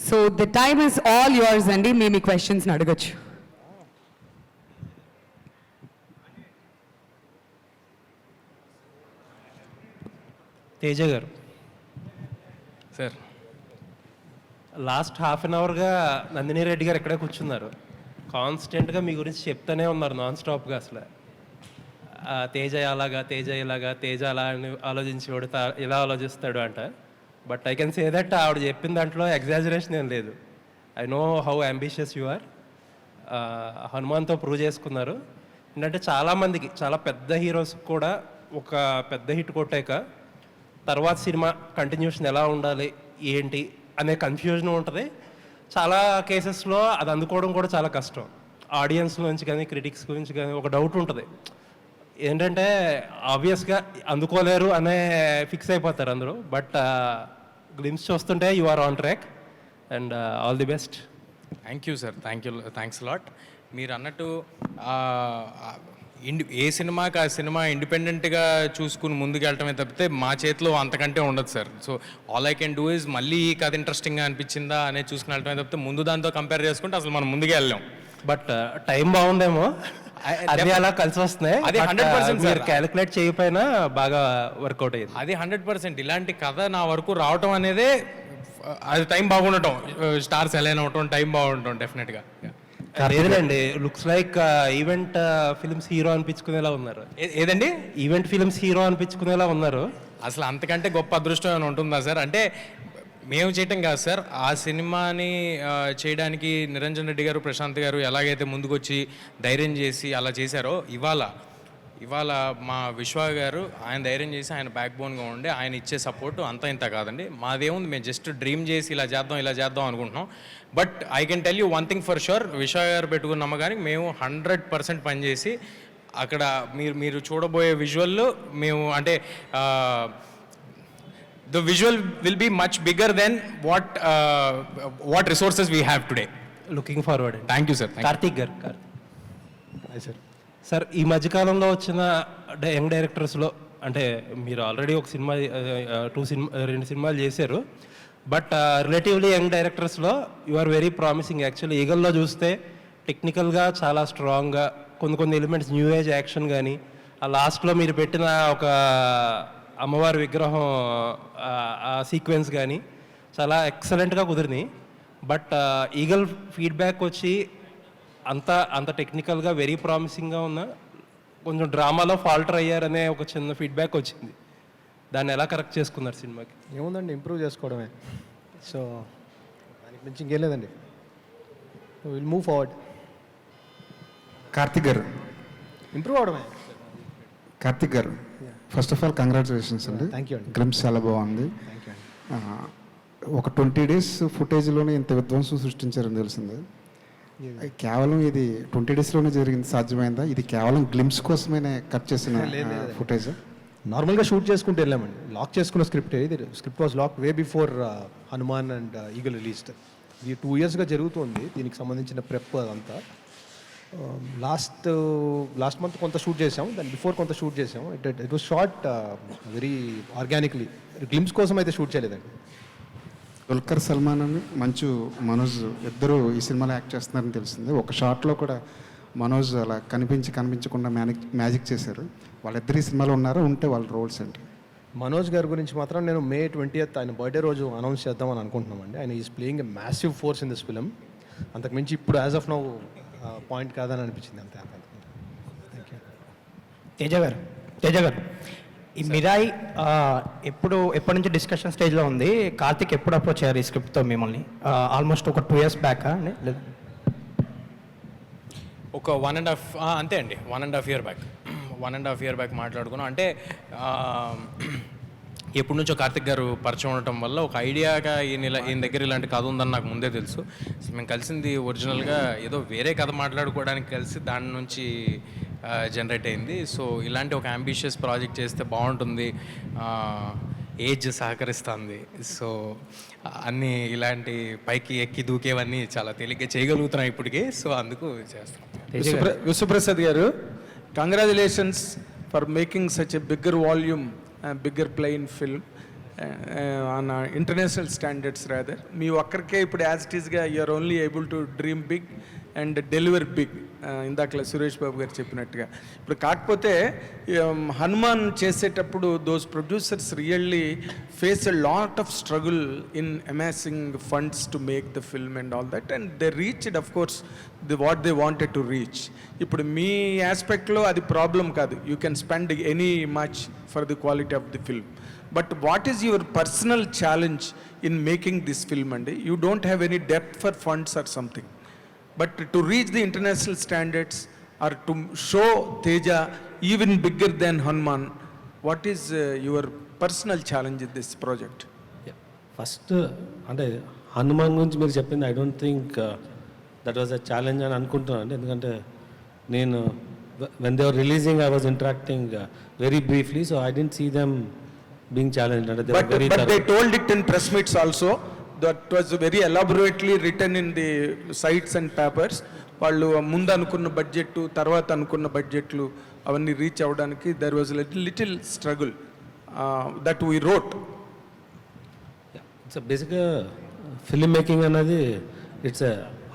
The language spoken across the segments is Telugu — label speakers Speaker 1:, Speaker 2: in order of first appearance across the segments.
Speaker 1: So the time is all yours అండి. మీ క్వశ్చన్స్ని అడగచ్చు.
Speaker 2: Teja garu
Speaker 3: sir,
Speaker 2: last half an అవర్గా నందిని రెడ్డి గారు ఇక్కడే కూర్చున్నారు. కాన్స్టెంట్గా మీ గురించి చెప్తూనే ఉన్నారు నాన్ స్టాప్గా. అసలు తేజ అలాగా, తేజ ఇలాగా, తేజ అలా అని ఆలోచించేవాడు, ఇలా ఆలోచిస్తాడు అంట. But I can say that ఆవిడ చెప్పిన దాంట్లో ఎగ్జాజరేషన్ ఏం లేదు. I know how ambitious you are. హనుమాన్తో ప్రూవ్ చేసుకున్నారు. ఏంటంటే చాలామందికి, చాలా పెద్ద హీరోస్ కూడా ఒక పెద్ద హిట్ కొట్టాక తర్వాత సినిమా కంటిన్యూషన్ ఎలా ఉండాలి ఏంటి అనే కన్ఫ్యూజన్ ఉంటుంది. చాలా కేసెస్లో అది అందుకోవడం కూడా చాలా కష్టం. ఆడియన్స్ నుంచి కానీ క్రిటిక్స్ గురించి కానీ ఒక డౌట్ ఉంటుంది. ఏంటంటే ఆబ్వియస్గా అందుకోలేరు అనే ఫిక్స్ అయిపోతారు అందరూ. బట్ గ్లిమ్స్ చూస్తుంటే you are on track and all the best.
Speaker 3: Thank you sir, thanks lot. మీరు అన్నట్టు ఏ సినిమాకి ఆ సినిమా ఇండిపెండెంట్గా చూసుకుని ముందుకు వెళ్ళటమే తప్పితే మా చేతిలో అంతకంటే ఉండదు sir. So all I can do is మళ్ళీ ఈ కథ ఇంట్రెస్టింగ్గా అనిపించిందా అనేది చూసుకుని వెళ్ళటమే తప్పితే ముందు దాంతో కంపేర్ చేసుకుంటే అసలు మనం ముందుకే వెళ్ళాం.
Speaker 2: బట్ టైం బాగుందేమో, అది అలా కలిసి వస్తున్నాయి.
Speaker 3: అది 100%
Speaker 2: మీరు క్యాలిక్యులేట్ చేయకపోయినా బాగా వర్కౌట్ అయ్యింది.
Speaker 3: అది 100%. ఇలాంటి కథ నా వరకు రావటం అనేదే అది టైం బాగుండటం, స్టార్స్ అలైన్ అవటం, టైం బాగుండటం డెఫినెట్గా.
Speaker 2: లేదండి, looks like event films hero అనిపించుకునేలా ఉన్నారు.
Speaker 3: ఏదండి?
Speaker 2: ఈవెంట్ ఫిల్మ్స్ హీరో అనిపించుకునేలా ఉన్నారు.
Speaker 3: అసలు అంతకంటే గొప్ప అదృష్టం ఏమైనా ఉంటుందా సార్? అంటే మేము చేయటం కాదు సార్, ఆ సినిమాని చేయడానికి నిరంజన్ రెడ్డి గారు, ప్రశాంత్ గారు ఎలాగైతే ముందుకొచ్చి ధైర్యం చేసి అలా చేశారో, ఇవాళ మా విశ్వ గారు ఆయన ధైర్యం చేసి ఆయన బ్యాక్ బోన్గా ఉండి ఆయన ఇచ్చే సపోర్టు అంతా ఇంత కాదండి. మాదేముంది, మేము జస్ట్ డ్రీమ్ చేసి ఇలా చేద్దాం అనుకుంటున్నాం. But I can tell you one thing for sure, విశ్వ గారు పెట్టుకున్న నమ్మకానికి మేము 100% పనిచేసి అక్కడ మీరు చూడబోయే విజువల్లో మేము అంటే the visual will be much bigger than what resources we have today.
Speaker 2: Looking forward.
Speaker 3: Thank you sir.
Speaker 2: Karthik గారు. సార్, ఈ మధ్యకాలంలో వచ్చిన యంగ్ డైరెక్టర్స్లో, అంటే మీరు ఆల్రెడీ ఒక సినిమా 2 సినిమాలు చేశారు. బట్ రిలేటివ్లీ యంగ్ డైరెక్టర్స్లో you are very promising. Actually ఈగల్లో చూస్తే టెక్నికల్గా చాలా స్ట్రాంగ్గా కొన్ని ఎలిమెంట్స్, న్యూ ఏజ్ యాక్షన్ కానీ, ఆ లాస్ట్లో మీరు పెట్టిన ఒక అమ్మవారి విగ్రహం ఆ సీక్వెన్స్ కానీ చాలా ఎక్సలెంట్గా కుదిరినాయి. బట్ ఈగల్ ఫీడ్బ్యాక్ వచ్చి అంత టెక్నికల్గా వెరీ ప్రామిసింగ్గా ఉన్న కొంచెం డ్రామాలో ఫాల్టర్ అయ్యారనే ఒక చిన్న ఫీడ్బ్యాక్ వచ్చింది. దాన్ని ఎలా కరెక్ట్ చేసుకున్నారు సినిమాకి?
Speaker 4: ఏముందండి, ఇంప్రూవ్ చేసుకోవడమే. సో దానికి మించి ఇంకేం లేదండి. Will move forward.
Speaker 5: కార్తిక్ గారు,
Speaker 4: ఇంప్రూవ్ అవడమే.
Speaker 5: కార్తిక్ గారు, ఫస్ట్ ఆఫ్ ఆల్ కంగ్రాచులేషన్స్ అండి.
Speaker 4: థ్యాంక్ యూ అండి.
Speaker 5: గ్లిమ్స్ చాలా బాగుంది.
Speaker 4: థ్యాంక్ యూ అండి.
Speaker 5: ఒక 20 days ఫుటేజ్లోనే ఇంత విధ్వంసం సృష్టించారని తెలిసింది. కేవలం ఇది 20 daysలోనే జరిగింది, సాధ్యమైందా? ఇది కేవలం గ్లిమ్స్ కోసమే కట్ చేసిన ఫుటేజ్?
Speaker 4: నార్మల్గా షూట్ చేసుకుంటూ వెళ్ళామండి. లాక్ చేసుకున్న స్క్రిప్ట్ ఇది. Script was lock way before Hanuman and Eagle released. ఇది 2 yearsగా జరుగుతుంది. దీనికి సంబంధించిన ప్రెప్ అదంతా. లాస్ట్ మంత్ కొంత షూట్ చేసాము, దాని బిఫోర్ కొంత షూట్ చేసాము. It was short very organically. Glimpse కోసం అయితే షూట్ చేయలేదండి.
Speaker 5: దుల్కర్ సల్మాన్ అని మంచు మనోజ్ ఇద్దరు ఈ సినిమాలో యాక్ట్ చేస్తున్నారని తెలిసింది. ఒక షార్ట్లో కూడా మనోజ్ అలా కనిపించకుండా మ్యాజిక్ చేశారు. వాళ్ళిద్దరు ఈ సినిమాలో ఉన్నారా? ఉంటే వాళ్ళ రోల్స్ ఏంటి?
Speaker 4: మనోజ్ గారి గురించి మాత్రం నేను May 20th ఆయన బర్త్డే రోజు అనౌన్స్ చేద్దామని అనుకుంటున్నామండి. ఆయన is playing a massive force in this film. అంతకుమించి ఇప్పుడు యాజ్ ఆఫ్ నౌ పాయింట్ కాదని అనిపించింది అంతే. Thank you.
Speaker 6: తేజ గారు, ఈ మిరాయి ఎప్పటి నుంచి డిస్కషన్ స్టేజ్లో ఉంది? కార్తిక్ ఎప్పుడు అప్రోచ్ అయ్యారు ఈ స్క్రిప్ట్తో మిమ్మల్ని? ఆల్మోస్ట్ ఒక 2 years బ్యాక్ అండి?
Speaker 3: ఒక 1.5 అంతే అండి, 1.5 year బ్యాక్. 1.5 year బ్యాక్ మాట్లాడుకున్నాం. అంటే ఎప్పటి నుంచో కార్తిక్ గారు పరిచయం ఉండటం వల్ల ఒక ఐడియాగా ఈయన దగ్గర ఇలాంటి కథ ఉందని నాకు ముందే తెలుసు. అసలు మేము కలిసింది ఒరిజినల్గా ఏదో వేరే కథ మాట్లాడుకోవడానికి కలిసి దాని నుంచి జనరేట్ అయింది. సో ఇలాంటి ఒక అంబిషియస్ ప్రాజెక్ట్ చేస్తే బాగుంటుంది, ఏజ్ సహకరిస్తుంది. సో అన్నీ ఇలాంటి పైకి ఎక్కి దూకేవన్నీ చాలా తేలిగ్గా చేయగలుగుతున్నాం ఇప్పటికీ. సో అందుకు చేస్తాం.
Speaker 7: Vishwaprasad garu, congratulations for making such a bigger volume and bigger play in film, on international standards rather. మీ ఒక్కరికే ఇప్పుడు యాజ్ ఇట్ ఈస్గా you are only able to dream big and deliver big, ఇందాకలా సురేష్ బాబు గారు చెప్పినట్టుగా. ఇప్పుడు కాకపోతే హనుమాన్ చేసేటప్పుడు those producers really face a lot of struggle in amassing funds to make the film and all that, and they reached of course what they wanted to reach. ఇప్పుడు మీ ఆస్పెక్ట్లో అది ప్రాబ్లం కాదు, you can spend any much for the quality of the film. But what is your personal challenge in making this film అండి? You don't have any depth for funds or something, but to reach the international standards or to show Teja even bigger than Hanuman, what is your personal challenge in this project?
Speaker 8: First అంటే హనుమాన్ గురించి మీరు చెప్పింది I don't think that was a challenge అని అనుకుంటున్నాను అండి. ఎందుకంటే నేను when they were releasing I was interacting very briefly, so I didn't see them being challenge. అంటే
Speaker 7: But they told it in press meets also. That was very elaborately written in the sites and papers. వాళ్ళు ముందు అనుకున్న బడ్జెట్ తర్వాత అనుకున్న బడ్జెట్లు అవన్నీ రీచ్ అవ్వడానికి there was little struggle that we wrote.
Speaker 8: It's బేసిక్గా ఫిల్మ్ మేకింగ్ అనేది ఇట్స్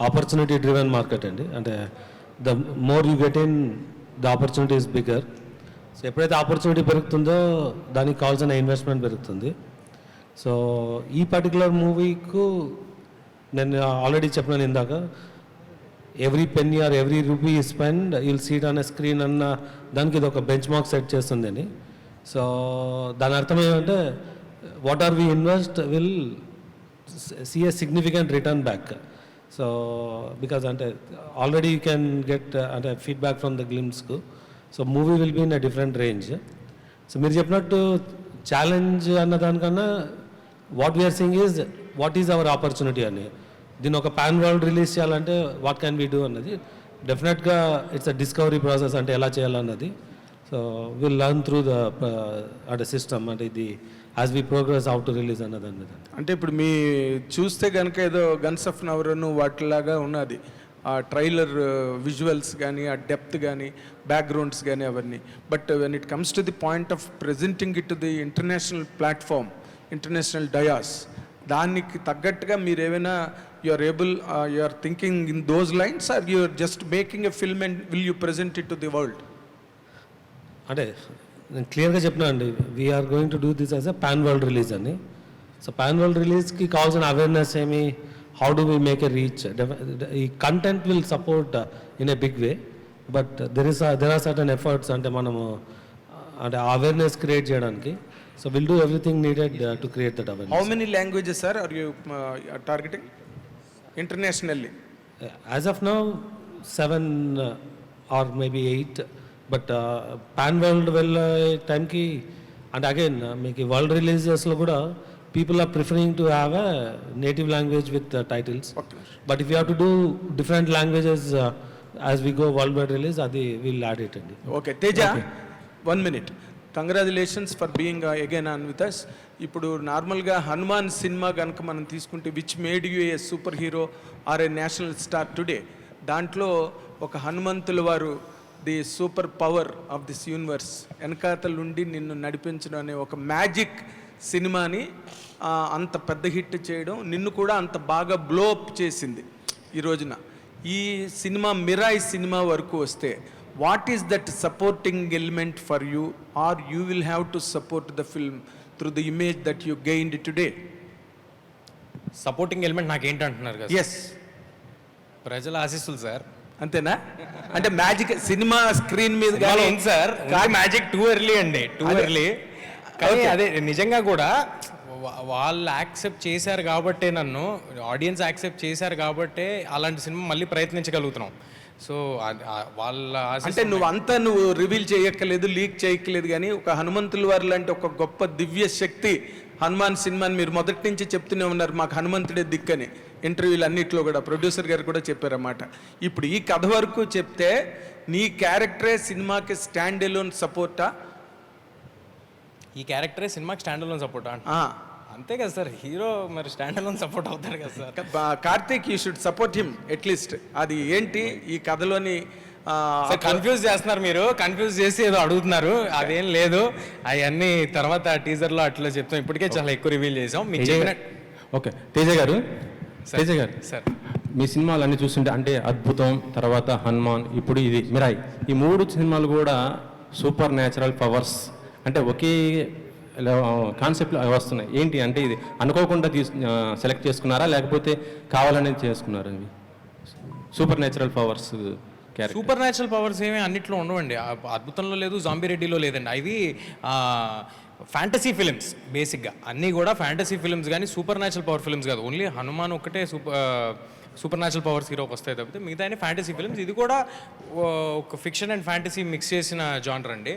Speaker 8: ఆపర్చునిటీ డ్రివెన్ మార్కెట్ అండి. అంటే the more you get in the opportunity is bigger. So ఎప్పుడైతే ఆపర్చునిటీ పెరుగుతుందో దానికి కావాల్సిన ఇన్వెస్ట్మెంట్ పెరుగుతుంది. సో ఈ పర్టికులర్ మూవీకు నేను ఆల్రెడీ చెప్పినాను ఇందాక, every penny or every rupee spend you'll see it on a screen అన్న దానికి ఇది ఒక బెంచ్ మార్క్ సెట్ చేస్తుంది అని. సో దాని అర్థం ఏమంటే what are we invest will see a significant return back. So because అంటే ఆల్రెడీ యూ క్యాన్ గెట్ అంటే ఫీడ్బ్యాక్ ఫ్రమ్ ద గ్లిమ్స్కు. So movie will be in a different range. So మీరు చెప్పినట్టు ఛాలెంజ్ అన్న దానికన్నా what we are seeing is what is our opportunity అని. దీన్ని ఒక పాన్ వరల్డ్ రిలీజ్ చేయాలంటే వాట్ క్యాన్ వీ డూ అన్నది డెఫినెట్గా ఇట్స్ అ డిస్కవరీ ప్రాసెస్, అంటే ఎలా చేయాలన్నది. So will learn through the అంటే సిస్టమ్, అంటే ఇది as we progress how to release అన్నది.
Speaker 7: అంటే ఇప్పుడు మీ చూస్తే కనుక ఏదో గన్స్ ఆఫ్ నవరను వాటిలాగా ఉన్నది, ఆ ట్రైలర్ విజువల్స్ కానీ ఆ డెప్త్ కానీ బ్యాక్గ్రౌండ్స్ కానీ అవన్నీ. But when it comes to the point of presenting it to the international platform, international dais, దానికి తగ్గట్టుగా మీరు ఏమైనా you are able, you are thinking in those lines, or you are just making a film and will you present it to the world?
Speaker 8: అంటే నేను క్లియర్గా చెప్పినా అండి, we are going to do this as a pan world release అని. సో పాన్ వరల్డ్ రిలీజ్కి కావాల్సిన అవేర్నెస్ ఏమి, how do we make a reach, ఈ content will support in a big way, but there are certain efforts అంటే మనము అంటే అవేర్నెస్ క్రియేట్ చేయడానికి. So will do everything needed to create that awareness.
Speaker 7: How many languages sir are you targeting internationally?
Speaker 8: As of now 7 or maybe 8, but pan world వెళ్ళే టైంకి అంటే అగైన్ మీకు వరల్డ్ రిలీజెస్లో కూడా people are preferring to have a native language with titles.
Speaker 7: Okay.
Speaker 8: But if you have to do different languages as we go worldwide release, adi we'll add it.
Speaker 7: Okay, Teja, okay. 1 minute. Congratulations for being again on with us. ఇప్పుడు నార్మల్గా హనుమాన్ సినిమా కనుక మనం తీసుకుంటే which made you A super hero or A national star today, దాంట్లో ఒక హనుమంతుల వారు the super power of this universe వెనకాతల నుండి నిన్ను నడిపించడం అనే ఒక మ్యాజిక్ సినిమాని అంత పెద్ద హిట్ చేయడం, నిన్ను కూడా అంత బాగా బ్లో అప్ చేసింది ఈ రోజున. ఈ సినిమా మిరాయి సినిమా వరకు వస్తే what is that supporting element for you, or you will have to support the film through the image that you gained today?
Speaker 3: Supporting element నాకేంటంటున్నారు కదా?
Speaker 7: ఎస్,
Speaker 3: ప్రజల ఆశీస్సులు సార్.
Speaker 7: అంతేనా? అంటే మ్యాజిక్ సినిమా స్క్రీన్ మీద
Speaker 3: ఉంది సార్, మ్యాజిక్ టూ ఎర్లీ అండి, టూ ఎర్లీ. కానీ అదే నిజంగా కూడా వాళ్ళు యాక్సెప్ట్ చేశారు కాబట్టే, నన్ను ఆడియన్స్ యాక్సెప్ట్ చేశారు కాబట్టే అలాంటి సినిమా మళ్ళీ ప్రయత్నించగలుగుతున్నాం. సో వాళ్ళ
Speaker 7: అంటే నువ్వు రివీల్ చేయక్కర్లేదు, లీక్ చేయక్కర్లేదు, కానీ ఒక హనుమంతుల వారు లాంటి ఒక గొప్ప దివ్య శక్తి హనుమాన్ సినిమాని మీరు మొదటి నుంచి చెప్తూనే ఉన్నారు, మాకు హనుమంతుడే దిక్కని. ఇంటర్వ్యూలు అన్నింటిలో కూడా ప్రొడ్యూసర్ గారు కూడా చెప్పారన్నమాట. ఇప్పుడు ఈ కథ వరకు చెప్తే నీ క్యారెక్టరే సినిమాకి స్టాండ్ ఎలోన్ సపోర్టా?
Speaker 3: ఈ క్యారెక్టరే సినిమాకి స్టాండ్ అలోన్ సపోర్ట్ అంతే కదా సార్, హీరో మరి స్టాండ్ అలోన్ సపోర్ట్ అవుతారు కదా sir.
Speaker 7: Karthik, you should support him at least. అది ఏంటి ఈ కథలోని
Speaker 3: కన్ఫ్యూజ్ చేస్తున్నారు, మీరు కన్ఫ్యూజ్ చేసి ఏదో అడుగుతున్నారు, అదేం లేదు. అవన్నీ తర్వాత టీజర్లో అట్లా చెప్తాం. ఇప్పటికే చాలా ఎక్కువ రివీల్ చేసాం మీకు చెప్పినట్టు.
Speaker 9: ఓకే తేజ గారు, తేజ గారు
Speaker 3: సార్,
Speaker 9: మీ సినిమాలు అన్ని చూస్తుంటే అంటే అద్భుతం, తర్వాత హనుమాన్, ఇప్పుడు ఇది మిరాయి, ఈ 3 సినిమాలు కూడా సూపర్ న్యాచురల్ పవర్స్ అంటే ఒకే కాన్సెప్ట్లో వస్తున్నాయి. ఏంటి అంటే ఇది అనుకోకుండా సెలెక్ట్ చేసుకున్నారా లేకపోతే కావాలనేది చేసుకున్నారా? ఇవి super natural powers character.
Speaker 3: Super natural powers ఏమీ అన్నిట్లో ఉండవండి. అద్భుతంలో లేదు, జాంబీ రెడ్డిలో లేదండి. అవి ఫ్యాంటసీ ఫిలిమ్స్ బేసిక్గా, అన్నీ కూడా ఫ్యాంటసీ ఫిలిమ్స్ కానీ సూపర్ న్యాచురల్ పవర్ ఫిలిమ్స్ కాదు. ఓన్లీ హనుమాన్ ఒక్కటే సూపర్ న్యాచురల్ పవర్స్ హీరోకి వస్తాయి తప్పితే మిగతా అన్ని ఫ్యాంటసీ ఫిలిమ్స్. ఇది కూడా ఒక ఫిక్షన్ అండ్ ఫ్యాంటసీ మిక్స్ చేసిన జానర్ అండి.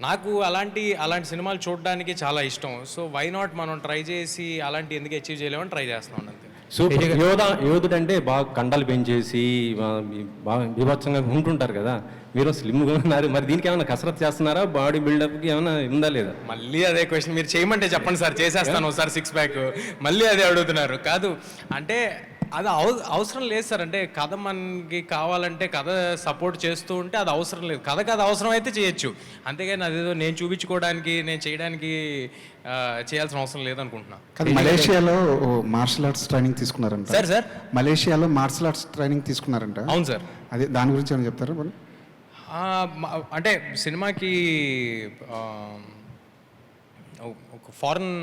Speaker 3: నాకు అలాంటి సినిమాలు చూడడానికి చాలా ఇష్టం. సో వై నాట్ మనం ట్రై చేసి అలాంటి ఎందుకు అచీవ్ చేయలేమని ట్రై చేస్తున్నాం అంతే.
Speaker 9: సూపర్ యోధుడు అంటే బాగా కండలు పెంచేసి బాగా బీభత్సంగా ఉంటుంటారు కదా, మీరు స్లిమ్గా ఉన్నారు, మరి దీనికి ఏమైనా కసరత్ చేస్తున్నారా? బాడీ బిల్డప్కి ఏమైనా ఉందా లేదా?
Speaker 3: మళ్ళీ అదే క్వశ్చన్ మీరు చేయమంటే చెప్పండి సార్, చేసేస్తాను ఒకసారి 6 ప్యాక్. మళ్ళీ అదే అడుగుతున్నారు. కాదు అంటే అది అవసరం లేదు సార్. అంటే కథ మనకి కావాలంటే కథ సపోర్ట్ చేస్తూ ఉంటే అది అవసరం లేదు. కథకు అది అవసరం అయితే చేయొచ్చు, అంతేగాని అదేదో నేను చూపించుకోవడానికి నేను చేయడానికి చేయాల్సిన అవసరం లేదనుకుంటున్నా.
Speaker 5: మలేషియాలో మార్షల్ ఆర్ట్స్ ట్రైనింగ్ తీసుకున్నారంట
Speaker 3: సార్
Speaker 5: మలేషియాలో మార్షల్ ఆర్ట్స్ ట్రైనింగ్ తీసుకున్నారంట.
Speaker 3: అవును సార్.
Speaker 5: అదే దాని గురించి ఏమైనా చెప్తారా మరి?
Speaker 3: అంటే సినిమాకి ఒక ఫారెన్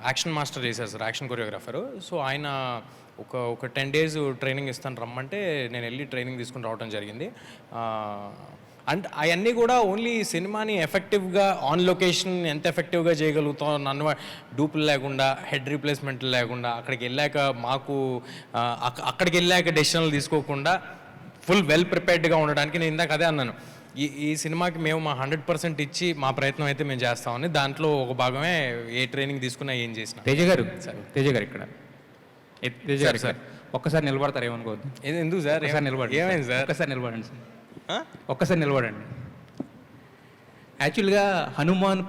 Speaker 3: యాక్షన్ మాస్టర్ చేశారు సార్, యాక్షన్ కొరియోగ్రాఫరు. సో ఆయన ఒక 10 days ట్రైనింగ్ ఇస్తాను రమ్మంటే నేను వెళ్ళి ట్రైనింగ్ తీసుకుని రావడం జరిగింది. అండ్ అవన్నీ కూడా ఓన్లీ సినిమాని ఎఫెక్టివ్గా ఆన్ లొకేషన్ ఎంత ఎఫెక్టివ్గా చేయగలుగుతాం, నన్ను డూపులు లేకుండా, హెడ్ రీప్లేస్మెంట్లు లేకుండా, అక్కడికి వెళ్ళాక డెసిషన్లు తీసుకోకుండా ఫుల్ వెల్ ప్రిపేర్డ్గా ఉండడానికి నేను ఇందాక అదే అన్నాను. ఈ సినిమాకి మేము మా 100% ఇచ్చి మా ప్రయత్నం అయితే మేము చేస్తామని, దాంట్లో ఒక భాగమే ఏ ట్రైనింగ్ తీసుకున్నా ఏం చేసినా.
Speaker 6: తేజ గారు ఇక్కడ తేజ గారు సార్ ఒక్కసారి నిలబడతారు, ఏమనుకోవద్దు.
Speaker 3: ఎందుకు సార్?
Speaker 6: నిలబడండి.
Speaker 3: ఏమైంది సార్?
Speaker 6: ఒక్కసారి నిలబడండి సార్, ఒక్కసారి నిలబడండి. యాక్చువల్గా హనుమాన్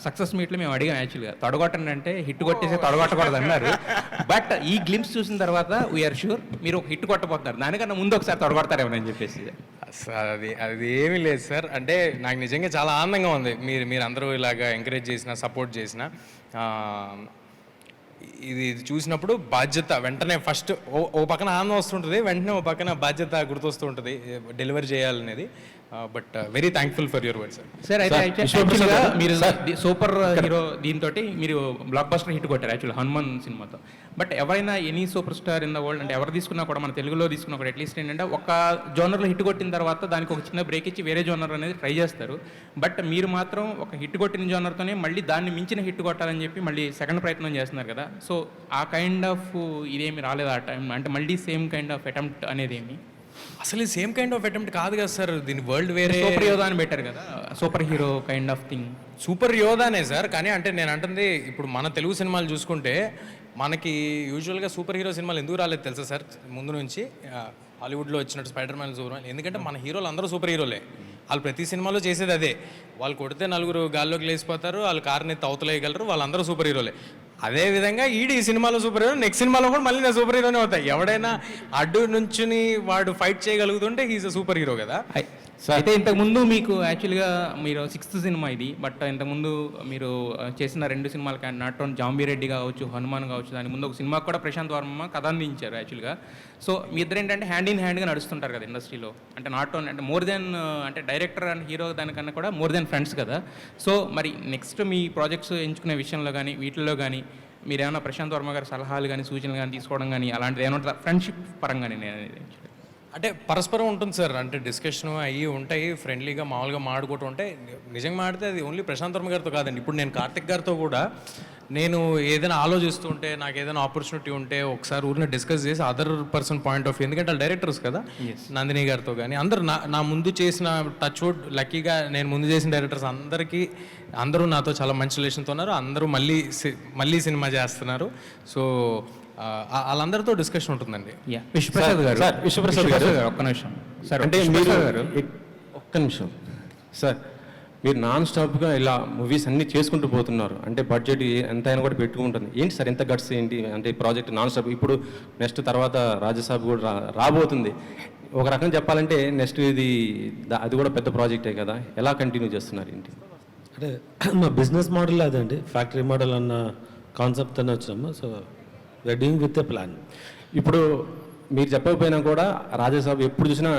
Speaker 6: సక్సెస్ మీట్లో మేము అడిగాం. యాక్చువల్గా తొడగొట్టండి అంటే హిట్ కొట్టేసి తొడగొట్టకూడదు అన్నారు. బట్ ఈ గ్లిమ్స్ చూసిన తర్వాత వీఆర్ షూర్ మీరు ఒక హిట్ కొట్టబోతున్నారు, దానికన్నా ముందు ఒకసారి తొడగొడతారేమని చెప్పేసి.
Speaker 3: అది ఏమీ లేదు సార్. అంటే నాకు నిజంగా చాలా ఆనందంగా ఉంది మీరు అందరూ ఇలాగా ఎంకరేజ్ చేసిన, సపోర్ట్ చేసిన. ఇది చూసినప్పుడు బాధ్యత వెంటనే ఫస్ట్ ఓ పక్కన ఆనందం వస్తుంటుంది, వెంటనే ఓ పక్కన బాధ్యత గుర్తొస్తూ ఉంటుంది డెలివరీ చేయాలనేది. But very thankful for your word sir.
Speaker 6: Sir అయితే మీరు సూపర్ హీరో దీంతో మీరు బ్లాక్ బస్టర్ హిట్ కొట్టారు యాక్చువల్ హనుమాన్ సినిమాతో. బట్ ఎవరైనా any super star in the world అంటే ఎవరు తీసుకున్నా కూడా, మన తెలుగులో తీసుకున్నా కూడా అట్లీస్ట్ ఏంటంటే ఒక జోనర్లో హిట్ కొట్టిన తర్వాత దానికి ఒక చిన్న బ్రేక్ ఇచ్చి వేరే జోనర్ అనేది ట్రై చేస్తారు. బట్ మీరు మాత్రం ఒక హిట్ కొట్టిన జోనర్తోనే మళ్ళీ దాన్ని మించిన హిట్ కొట్టాలని చెప్పి మళ్ళీ సెకండ్ ప్రయత్నం చేస్తున్నారు కదా. సో ఆ కైండ్ ఆఫ్ ఇదేమి రాలేదు ఆ టైం, అంటే మళ్ళీ సేమ్ కైండ్ ఆఫ్ అటెంప్ట్ అనేది ఏమి?
Speaker 3: అసలు సేమ్ కైండ్ ఆఫ్ అటెంప్ట్ కాదు కదా సార్, దీని వరల్డ్ వేరే.
Speaker 6: సూపర్ యోధా అని పెట్టారు కదా, super hero kind of thing.
Speaker 3: Super యోధానే సార్, కానీ అంటే నేను అంటుంది ఇప్పుడు మన తెలుగు సినిమాలు చూసుకుంటే మనకి యూజువల్గా సూపర్ హీరో సినిమాలు ఎందుకు రాలేదు తెలుసా సార్? ముందు నుంచి హాలీవుడ్లో వచ్చినట్టు స్పైడర్ మ్యాన్, సూపర్ మ్యాన్, ఎందుకంటే మన హీరోలు అందరూ సూపర్ హీరోలే. వాళ్ళు ప్రతి సినిమాలో చేసేది అదే. వాళ్ళు కొడితే 4 గాల్లోకి లేచిపోతారు, వాళ్ళు కారుని తవతలేయగలరు, వాళ్ళందరూ సూపర్ హీరోలే. అదేవిధంగా ఈ సినిమాలో సూపర్ హీరో, నెక్స్ట్ సినిమాలో కూడా మళ్ళీ నేను సూపర్ హీరోనే అవుతాయి. ఎవడైనా అడ్డు నుంచుని వాడు ఫైట్ చేయగలుగుతుంటే హీఈస్ అ సూపర్ హీరో కదా.
Speaker 6: అయితే ఇంతకుముందు మీకు యాక్చువల్గా మీరు 6th సినిమా ఇది, బట్ ఇంతకుముందు మీరు చేసిన 2 సినిమాలు కానీ నాట్ ఓన్లీ జాంబీ రెడ్డి కావచ్చు, హనుమాన్ కావచ్చు, దాని ముందు ఒక సినిమాకి కూడా ప్రశాంత్ వర్మ కథ అందించారు యాక్చువల్గా. సో మీ ఇద్దరు ఏంటంటే హ్యాండ్ ఇన్ హ్యాండ్గా నడుస్తుంటారు కదా ఇండస్ట్రీలో, అంటే నాట్ ఓన్లీ అంటే మోర్ దెన్ అంటే డైరెక్టర్ అండ్ హీరో దానికన్నా కూడా మోర్ దెన్ ఫ్రెండ్స్ కదా. సో మరి నెక్స్ట్ మీ ప్రాజెక్ట్స్ ఎంచుకునే విషయంలో కానీ వీటిల్లో కానీ మీరు ఏమైనా ప్రశాంత్ వర్మ గారి సలహాలు కానీ సూచనలు కానీ తీసుకోవడం కానీ అలాంటిది ఏమైనా ఫ్రెండ్షిప్ పరంగానే నేను అనేది
Speaker 3: అంటే పరస్పరం ఉంటుంది సార్. అంటే డిస్కషన్ అయ్యి ఉంటాయి, ఫ్రెండ్లీగా మామూలుగా మాడుకుంటూ ఉంటాయి. నిజంగా మాడితే అది ఓన్లీ ప్రశాంత్ వర్మ గారితో కాదండి. ఇప్పుడు నేను కార్తిక్ గారితో కూడా నేను ఏదైనా ఆలోచిస్తుంటే, నాకు ఏదైనా ఆపర్చునిటీ ఉంటే ఒకసారి ఊరిని డిస్కస్ చేసి other person point of view, ఎందుకంటే వాళ్ళు డైరెక్టర్స్ కదా, నందిని గారితో కానీ అందరు నా ముందు చేసిన టచ్ వుడ్ లక్కీగా నేను ముందు చేసిన డైరెక్టర్స్ అందరూ నాతో చాలా మంచి రిలేషన్తో ఉన్నారు. అందరూ మళ్ళీ సినిమా చేస్తున్నారు. సో వాళ్ళందరితో డిస్కషన్ ఉంటుందండి.
Speaker 6: విశ్వప్రసాద్ గారు ఒక్క నిమిషం సార్, అంటే మీరు
Speaker 9: ఒక్క నిమిషం సార్, మీరు నాన్ స్టాప్గా ఇలా మూవీస్ అన్నీ చేసుకుంటూ పోతున్నారు, అంటే బడ్జెట్ ఎంతైనా కూడా పెట్టుకుంటుంది. ఏంటి సార్ ఎంత గట్స్ ఏంటి అంటే ప్రాజెక్ట్ నాన్ స్టాప్? ఇప్పుడు నెక్స్ట్ తర్వాత రాజసాబ్ కూడా రాబోతుంది. ఒక రకం చెప్పాలంటే నెక్స్ట్ ఇది అది కూడా పెద్ద ప్రాజెక్టే కదా, ఎలా కంటిన్యూ చేస్తున్నారు ఏంటి?
Speaker 8: అంటే మా బిజినెస్ మోడల్ అదండి, ఫ్యాక్టరీ మోడల్ అన్న కాన్సెప్ట్ అని వచ్చినాము. So we are doing with a plan.
Speaker 9: ఇప్పుడు మీరు చెప్పకపోయినా కూడా రాజాసాబ్ ఎప్పుడు చూసినా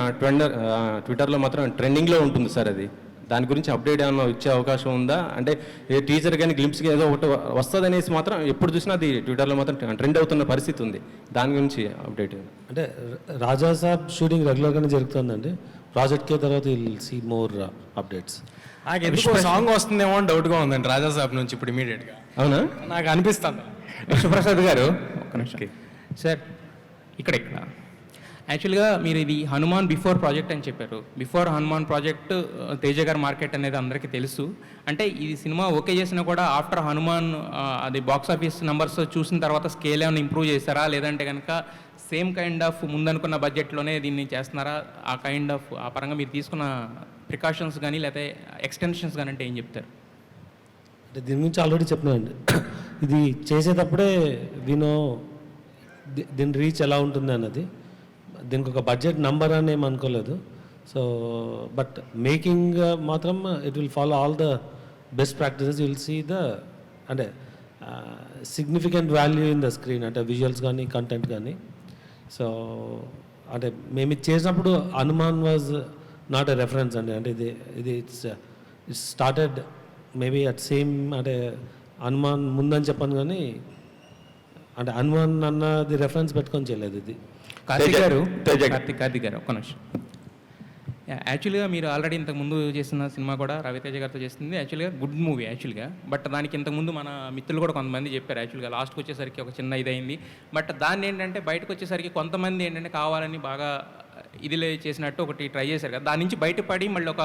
Speaker 9: ట్విట్టర్లో మాత్రం ట్రెండింగ్లో ఉంటుంది సార్. అది దాని గురించి అప్డేట్ ఏమైనా ఇచ్చే అవకాశం ఉందా? అంటే ఏ టీచర్ కానీ గ్లింప్స్కి ఏదో ఒకటి వస్తుంది అనేసి మాత్రం ఎప్పుడు చూసినా అది ట్విట్టర్లో మాత్రం ట్రెండ్ అవుతున్న పరిస్థితి ఉంది. దాని గురించి అప్డేట్.
Speaker 8: అంటే రాజా సాబ్ షూటింగ్ రెగ్యులర్గానే జరుగుతుందండి. ప్రాజెక్ట్కే తర్వాత విల్ సీ మోర్ అప్డేట్స్.
Speaker 3: నాకు ఎందుకో సాంగ్ వస్తుందేమో అని డౌట్గా ఉందండి రాజా సాబ్ నుంచి ఇప్పుడు ఇమీడియట్గా.
Speaker 9: అవునా?
Speaker 3: నాకు అనిపిస్తుంది.
Speaker 6: విశ్వప్రసాద్ గారు ఒక్క నిమిషం సార్, ఇక్కడ యాక్చువల్గా మీరు ఇది హనుమాన్ బిఫోర్ ప్రాజెక్ట్ అని చెప్పారు. బిఫోర్ హనుమాన్ ప్రాజెక్ట్ తేజ గారి మార్కెట్ అనేది అందరికీ తెలుసు. అంటే ఈ సినిమా ఓకే చేసినా కూడా ఆఫ్టర్ హనుమాన్ అది బాక్స్ ఆఫీస్ నెంబర్స్ చూసిన తర్వాత స్కేల్ ఏమైనా ఇంప్రూవ్ చేస్తారా, లేదంటే కనుక సేమ్ కైండ్ ఆఫ్ ముందనుకున్న బడ్జెట్లోనే దీన్ని చేస్తున్నారా? ఆ కైండ్ ఆఫ్ ఆ పరంగా మీరు తీసుకున్న ప్రికాషన్స్ కానీ లేకపోతే ఎక్స్టెన్షన్స్ కానీ అంటే ఏం చెప్తారు?
Speaker 8: అంటే దీని గురించి ఆల్రెడీ చెప్పినానండి. ఇది చేసేటప్పుడే వినో దీని రీచ్ ఎలా ఉంటుంది అన్నది. దీనికి ఒక బడ్జెట్ నంబర్ అని ఏం అనుకోలేదు. సో బట్ మేకింగ్ మాత్రం it will follow all the best practices. Will see the అంటే significant value in the screen, అంటే విజువల్స్ కానీ కంటెంట్ కానీ. సో అంటే మేము ఇది చేసినప్పుడు Hanuman was not a reference అండి. అంటే ఇది it's started maybe at same, అంటే హనుమాన్ ముందని చెప్పాను కానీ అంటే హనుమాన్ అన్నది రెఫరెన్స్ పెట్టుకొని చేయలేదు ఇది.
Speaker 6: కార్తిక్ గారు ఒక్క నిమిషం. యాక్చువల్గా మీరు ఆల్రెడీ ఇంతకుముందు చేసిన సినిమా కూడా రవితేజ గారితో చేసింది యాక్చువల్గా గుడ్ మూవీ యాక్చువల్గా. బట్ దానికి ఇంతకుముందు మన మిత్రులు కూడా కొంతమంది చెప్పారు యాక్చువల్గా లాస్ట్కి వచ్చేసరికి ఒక చిన్న ఇదైంది. బట్ దాన్ని ఏంటంటే బయటకు వచ్చేసరికి కొంతమంది ఏంటంటే కావాలని బాగా ఇదిలే చేసినట్టు ఒకటి ట్రై చేశారు కదా, దాని నుంచి బయటపడి మళ్ళీ ఒక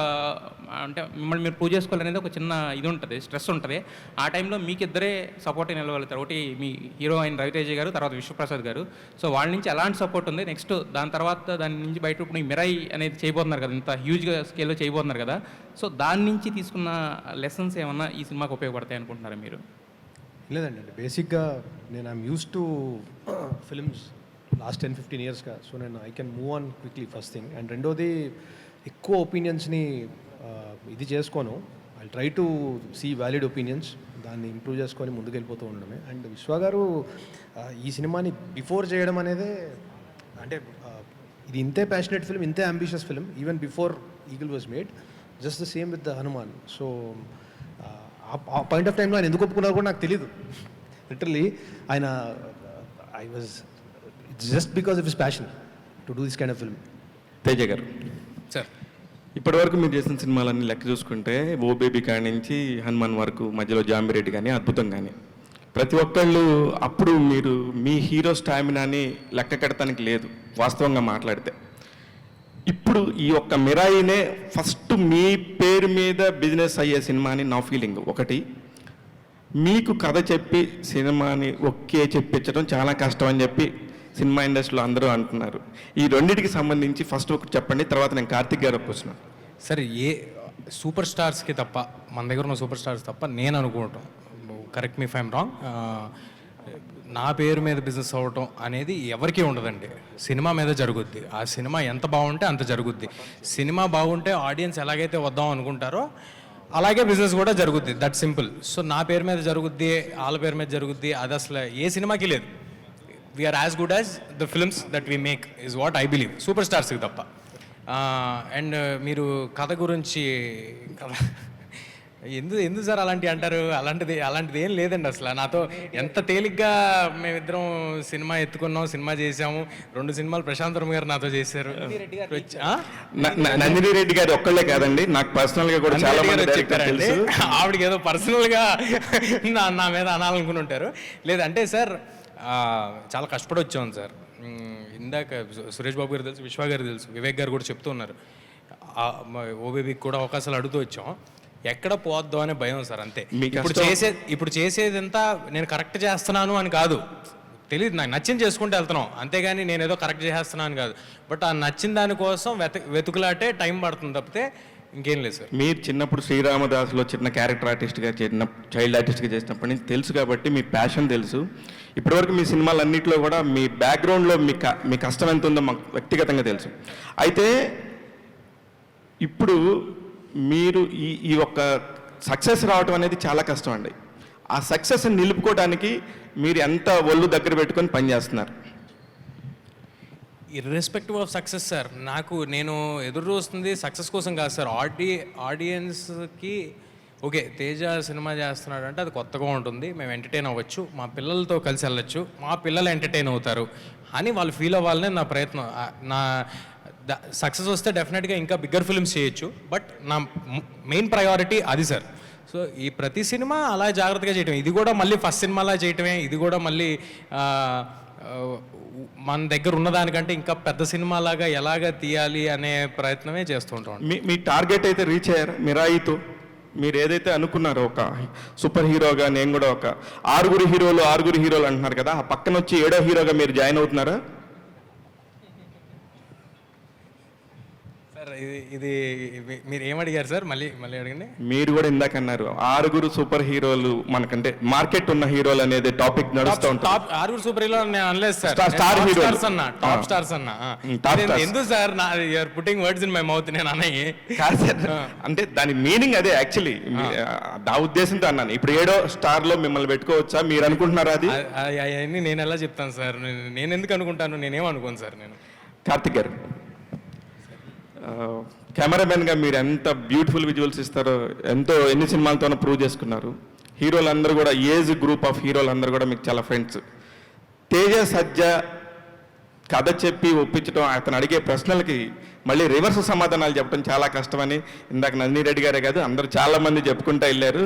Speaker 6: అంటే మిమ్మల్ని మీరు ప్రూవ్ చేసుకోవాలనేది ఒక చిన్న ఇది ఉంటుంది, స్ట్రెస్ ఉంటుంది. ఆ టైంలో మీకు ఇద్దరే సపోర్ట్ నిలవగలుగుతారు. ఒకటి మీ హీరో అయిన రవితేజ గారు, తర్వాత విశ్వప్రసాద్ గారు. సో వాళ్ళ నుంచి ఎలాంటి సపోర్ట్ ఉంది? నెక్స్ట్ దాని తర్వాత దాని నుంచి బయట ఇప్పుడు మిరై అనేది చేయబోతున్నారు కదా, ఇంత హ్యూజ్గా స్కేల్లో చేయబోతున్నారు కదా. సో దాని నుంచి తీసుకున్న లెసన్స్ ఏమన్నా ఈ సినిమాకి ఉపయోగపడతాయి అనుకుంటున్నారా మీరు?
Speaker 4: లేదండి, బేసిక్గా నేను I'm used to films last 10-15 ఇయర్స్గా. సో నేను I can move on quickly first thing. And రెండోది ఎక్కువ ఒపీనియన్స్ని ఇది చేసుకోను. I try to see valid opinions, దాన్ని ఇంప్రూవ్ చేసుకొని ముందుకు వెళ్ళిపోతూ ఉండడమే. అండ్ విశ్వ గారు ఈ సినిమాని బిఫోర్ చేయడం అనేది అంటే ఇది ఇంతే ప్యాషనేట్ ఫిల్మ్, ఇంతే ambitious film even before eagle was made. Just the same with the Hanuman. So ఆ పాయింట్ ఆఫ్ టైంలో ఆయన ఎందుకు ఒప్పుకున్నారో కూడా నాకు తెలీదు. లిటరలీ ఆయన I was just because of his passion to do this kind of film.
Speaker 10: Teja garu
Speaker 3: sir,
Speaker 10: ఇప్పటివరకు మీరు చేసిన సినిమాలన్నీ లెక్క చూసుకుంటే ఓ బేబీ కాడి నుంచి హనుమాన్ వరకు, మధ్యలో జాంబిరెడ్డి కానీ అద్భుతం కానీ, ప్రతి ఒక్కళ్ళు అప్పుడు మీరు మీ హీరో స్టామినాని లెక్క కడతానికి లేదు వాస్తవంగా మాట్లాడితే. ఇప్పుడు ఈ ఒక్క మిరాయినే ఫస్ట్ మీ పేరు మీద బిజినెస్ అయ్యే సినిమా అని నా ఫీలింగ్. ఒకటి, మీకు కథ చెప్పి సినిమాని ఒకే చెప్పించడం చాలా కష్టం అని చెప్పి సినిమా ఇండస్ట్రీలో అందరూ అంటున్నారు. ఈ రెండింటికి సంబంధించి ఫస్ట్ ఒకటి చెప్పండి, తర్వాత నేను కార్తిక్ గారు క్వశ్చన్.
Speaker 3: సరే, ఏ సూపర్ స్టార్స్కి తప్ప, మన దగ్గర ఉన్న సూపర్ స్టార్స్ తప్ప నేను అనుకోవటం, correct me if I'm wrong, నా పేరు మీద బిజినెస్ అవ్వటం అనేది ఎవరికీ ఉండదండి. సినిమా మీద జరుగుద్ది. ఆ సినిమా ఎంత బాగుంటే అంత జరుగుద్ది. సినిమా బాగుంటే ఆడియన్స్ ఎలాగైతే వద్దాం అనుకుంటారో అలాగే బిజినెస్ కూడా జరుగుద్ది. That simple. సో నా పేరు మీద జరుగుద్ది, వాళ్ళ పేరు మీద జరుగుద్ది, అది అసలు ఏ సినిమాకి లేదు. We are as good as the films that we make is what I believe, super స్టార్స్కి తప్ప. అండ్ మీరు కథ గురించి ఎందుకు సార్ అలాంటివి అంటారు? అలాంటిది ఏం లేదండి అసలు. నాతో ఎంత తేలిగ్గా మేమిద్దరం సినిమా ఎత్తుకున్నాం, సినిమా చేసాము. 2 సినిమాలు ప్రశాంత్ వర్మ గారు నాతో చేశారు.
Speaker 10: నందిని రెడ్డి గారు ఒక్కళ్ళే కాదండి, నాకు పర్సనల్గా కూడా చాలా మంది
Speaker 3: చెప్పారండి. ఆవిడకి ఏదో పర్సనల్గా నా మీద అనాలనుకుని ఉంటారు. లేదంటే సార్ చాలా కష్టపడి వచ్చాం సార్. ఇందాక సురేష్ బాబు గారు తెలుసు, విశ్వ గారు తెలుసు, వివేక్ గారు కూడా చెప్తూ ఉన్నారు. ఓబేబీకి కూడా అవకాశాలు అడుగుతూ వచ్చాం. ఎక్కడ పోద్దాం అనే భయం సార్, అంతే. ఇప్పుడు చేసేదంతా నేను కరెక్ట్ చేస్తున్నాను అని కాదు, తెలియదు, నాకు నచ్చింది చేసుకుంటూ వెళ్తున్నాం, అంతేగాని నేను ఏదో కరెక్ట్ చేస్తున్నాను కాదు. బట్ ఆ నచ్చిన దానికోసం వెతుకులాటే టైం పడుతుంది తప్పితే ఇంకేం లేదు సార్.
Speaker 10: మీరు చిన్నప్పుడు శ్రీరామదాసులో చిన్న క్యారెక్టర్ ఆర్టిస్ట్గా, చిన్న చైల్డ్ ఆర్టిస్ట్గా చేసినప్పటి నుంచి తెలుసు కాబట్టి మీ ప్యాషన్ తెలుసు. ఇప్పటివరకు మీ సినిమాలన్నింటిలో కూడా మీ బ్యాక్గ్రౌండ్లో మీ కష్టం ఎంత ఉందో మాకు వ్యక్తిగతంగా తెలుసు. అయితే ఇప్పుడు మీరు ఈ ఒక్క సక్సెస్ రావటం అనేది చాలా కష్టం అండి. ఆ సక్సెస్ని నిలుపుకోవడానికి మీరు ఎంత ఒళ్ళు దగ్గర పెట్టుకొని పనిచేస్తున్నారు?
Speaker 3: ఇర్రెస్పెక్టివ్ ఆఫ్ సక్సెస్ సార్, నేను ఎదురు చూస్తుంది సక్సెస్ కోసం కాదు సార్. ఆడియన్స్కి ఓకే తేజ సినిమా చేస్తున్నాడు అంటే అది కొత్తగా ఉంటుంది, మేము ఎంటర్టైన్ అవ్వచ్చు, మా పిల్లలతో కలిసి వెళ్ళొచ్చు, మా పిల్లలు ఎంటర్టైన్ అవుతారు అని వాళ్ళు ఫీల్ అవ్వాలనే నా ప్రయత్నం. నా సక్సెస్ వస్తే డెఫినెట్గా ఇంకా బిగ్గర్ ఫిల్మ్స్ చేయొచ్చు, బట్ నా మెయిన్ ప్రయారిటీ అది సార్. సో ఈ ప్రతి సినిమా అలా జాగ్రత్తగా చేయటమే, ఇది కూడా మళ్ళీ ఫస్ట్ సినిమాలా చేయటమే, ఇది కూడా మళ్ళీ మన దగ్గర ఉన్నదానికంటే ఇంకా పెద్ద సినిమాలాగా ఎలాగ తీయాలి అనే ప్రయత్నమే చేస్తూ ఉంటాం.
Speaker 10: మీ టార్గెట్ అయితే రీచ్ అయ్యారు మిరాయితో? మీరు ఏదైతే అనుకున్నారో ఒక సూపర్ హీరోగా, నేను కూడా ఒక ఆరుగురు హీరోలు అంటున్నారు కదా, ఆ పక్కన వచ్చి 7వ హీరోగా మీరు జాయిన్ అవుతున్నారా?
Speaker 3: సార్ ఇది మీరు ఏమడిగారు సార్? మళ్ళీ అడగండి.
Speaker 10: మీరు కూడా ఇందాక అన్నారు 6 సూపర్ హీరోలు, మనకంటే మార్కెట్ ఉన్న హీరోలు అనేది టాపిక్ నడుస్తూ ఉంటుంది.
Speaker 3: 6 సూపర్ హీరోలు నేను అనలేదు సార్,
Speaker 10: స్టార్ హీరోస్
Speaker 3: అన్న, టాప్ స్టార్స్ అన్న. ఎందుకు sir you're putting words in my mouth? నేను అన్నయ్యి
Speaker 10: కాదు సార్, అంటే దాని మీనింగ్ అదే యాక్చువల్లీ, నా ఉద్దేశంతో అన్నాను. ఇప్పుడు 7వ స్టార్లో మిమ్మల్ని పెట్టుకోవచ్చా మీరు అనుకుంటున్నారా? అది
Speaker 3: అవన్నీ నేను ఎలా చెప్తాను సార్? నేను ఎందుకు అనుకుంటాను? నేనేమనుకోను సార్. నేను
Speaker 10: కార్తిక్ గారు, కెమెరామెన్గా మీరు ఎంత బ్యూటిఫుల్ విజువల్స్ ఇస్తారో ఎన్ని సినిమాలతోనో ప్రూవ్ చేసుకున్నారు. హీరోలందరూ కూడా ఏజ్ గ్రూప్ ఆఫ్ హీరోలందరూ కూడా మీకు చాలా ఫ్రెండ్స్. తేజ సజ్జ కథ చెప్పి ఒప్పించడం, అతను అడిగే ప్రశ్నలకి మళ్ళీ రివర్స్ సమాధానాలు చెప్పడం చాలా కష్టమని ఇందాక నందిని రెడ్డి గారే కాదు అందరూ చాలామంది చెప్పుకుంటూ వెళ్ళారు.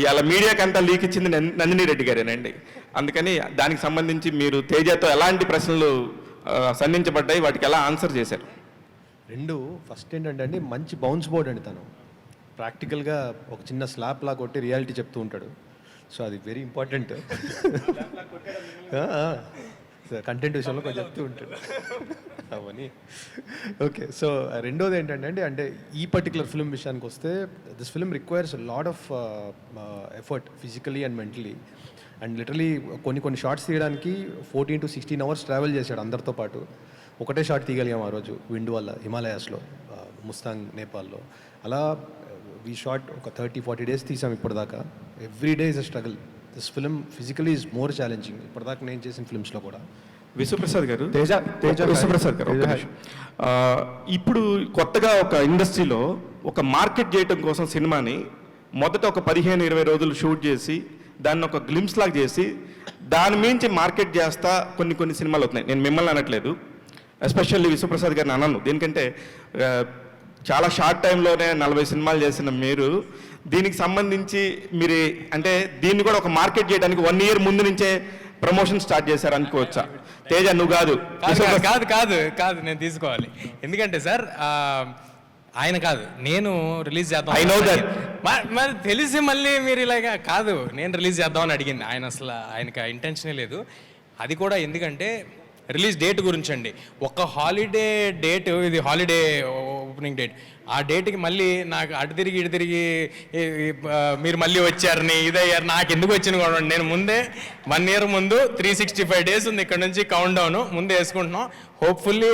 Speaker 10: ఇవాళ మీడియాకి అంతా లీక్ ఇచ్చింది నందిని రెడ్డి గారేనండి. అందుకని దానికి సంబంధించి మీరు తేజతో ఎలాంటి ప్రశ్నలు సంధించబడ్డాయి, వాటికి ఎలా ఆన్సర్ చేశారు?
Speaker 4: ఫస్ట్ ఏంటంటే అండి, మంచి బౌన్స్ బోర్డ్ అండి. తను ప్రాక్టికల్గా ఒక చిన్న స్లాప్ లా కొట్టి రియాలిటీ చెప్తూ ఉంటాడు. సో అది వెరీ ఇంపార్టెంట్. కంటెంట్ విషయంలో కొంచెం చెప్తూ ఉంటాడు అవన్నీ. ఓకే, సో రెండోది ఏంటంటే అండి, అంటే ఈ పర్టికులర్ ఫిల్మ్ విషయానికి వస్తే, this film requires lot of effort physically and mentally. And literally కొన్ని షార్ట్స్ తీయడానికి 14 to 16 hours ట్రావెల్ చేశాడు అందరితో పాటు. ఒకటే షాట్ తీయగలిగాం ఆ రోజు విండ్ వల్ల, హిమాలయాస్లో, ముస్తాంగ్ నేపాల్లో. అలా వీ షాట్ ఒక 30-40 days తీసాం ఇప్పటిదాకా. Every day is a struggle. This film physically is more challenging ఇప్పటిదాకా నేను చేసిన ఫిల్మ్స్లో కూడా.
Speaker 10: విశ్వప్రసాద్ గారు, విశ్వప్రసాద్ గారు, ఇప్పుడు కొత్తగా ఒక ఇండస్ట్రీలో ఒక మార్కెట్ చేయటం కోసం సినిమాని మొదట ఒక 15-20 రోజులు షూట్ చేసి దాన్ని ఒక గ్లిమ్స్ లాగా చేసి దాని మించి మార్కెట్ చేస్తా కొన్ని సినిమాలు అవుతున్నాయి. నేను మిమ్మల్ని అనట్లేదు, ఎస్పెషల్లీ విశ్వప్రసాద్ గారిని అన్నాను. దీనికంటే చాలా షార్ట్ టైంలోనే 40 సినిమాలు చేసిన మీరు దీనికి సంబంధించి మీరు అంటే దీన్ని కూడా ఒక మార్కెట్ చేయడానికి 1 year ముందు నుంచే ప్రమోషన్ స్టార్ట్ చేశారు అనుకోవచ్చా? తేజ నువ్వు కాదు
Speaker 3: కాదు నేను తీసుకోవాలి. ఎందుకంటే సార్ ఆయన కాదు, నేను రిలీజ్ చేద్దాం.
Speaker 10: I know that.
Speaker 3: మరి తెలిసి మళ్ళీ మీరు ఇలాగా కాదు, నేను రిలీజ్ చేద్దామని అడిగింది ఆయన. అసలు ఆయనకి ఆ ఇంటెన్షనే లేదు. అది కూడా ఎందుకంటే రిలీజ్ డేట్ గురించి అండి. ఒక హాలిడే డేట్, ఇది హాలిడే ఓపెనింగ్ డేట్, ఆ డేట్కి మళ్ళీ నాకు అటు తిరిగి ఇటు తిరిగి మీరు మళ్ళీ వచ్చారని ఇదయ్యారు. నాకు ఎందుకు వచ్చింది కూడా నేను ముందే 1 year ముందు 365 days ఉంది ఇక్కడ నుంచి కౌంట్ డౌన్ ముందే వేసుకుంటున్నాం. హోప్ఫుల్లీ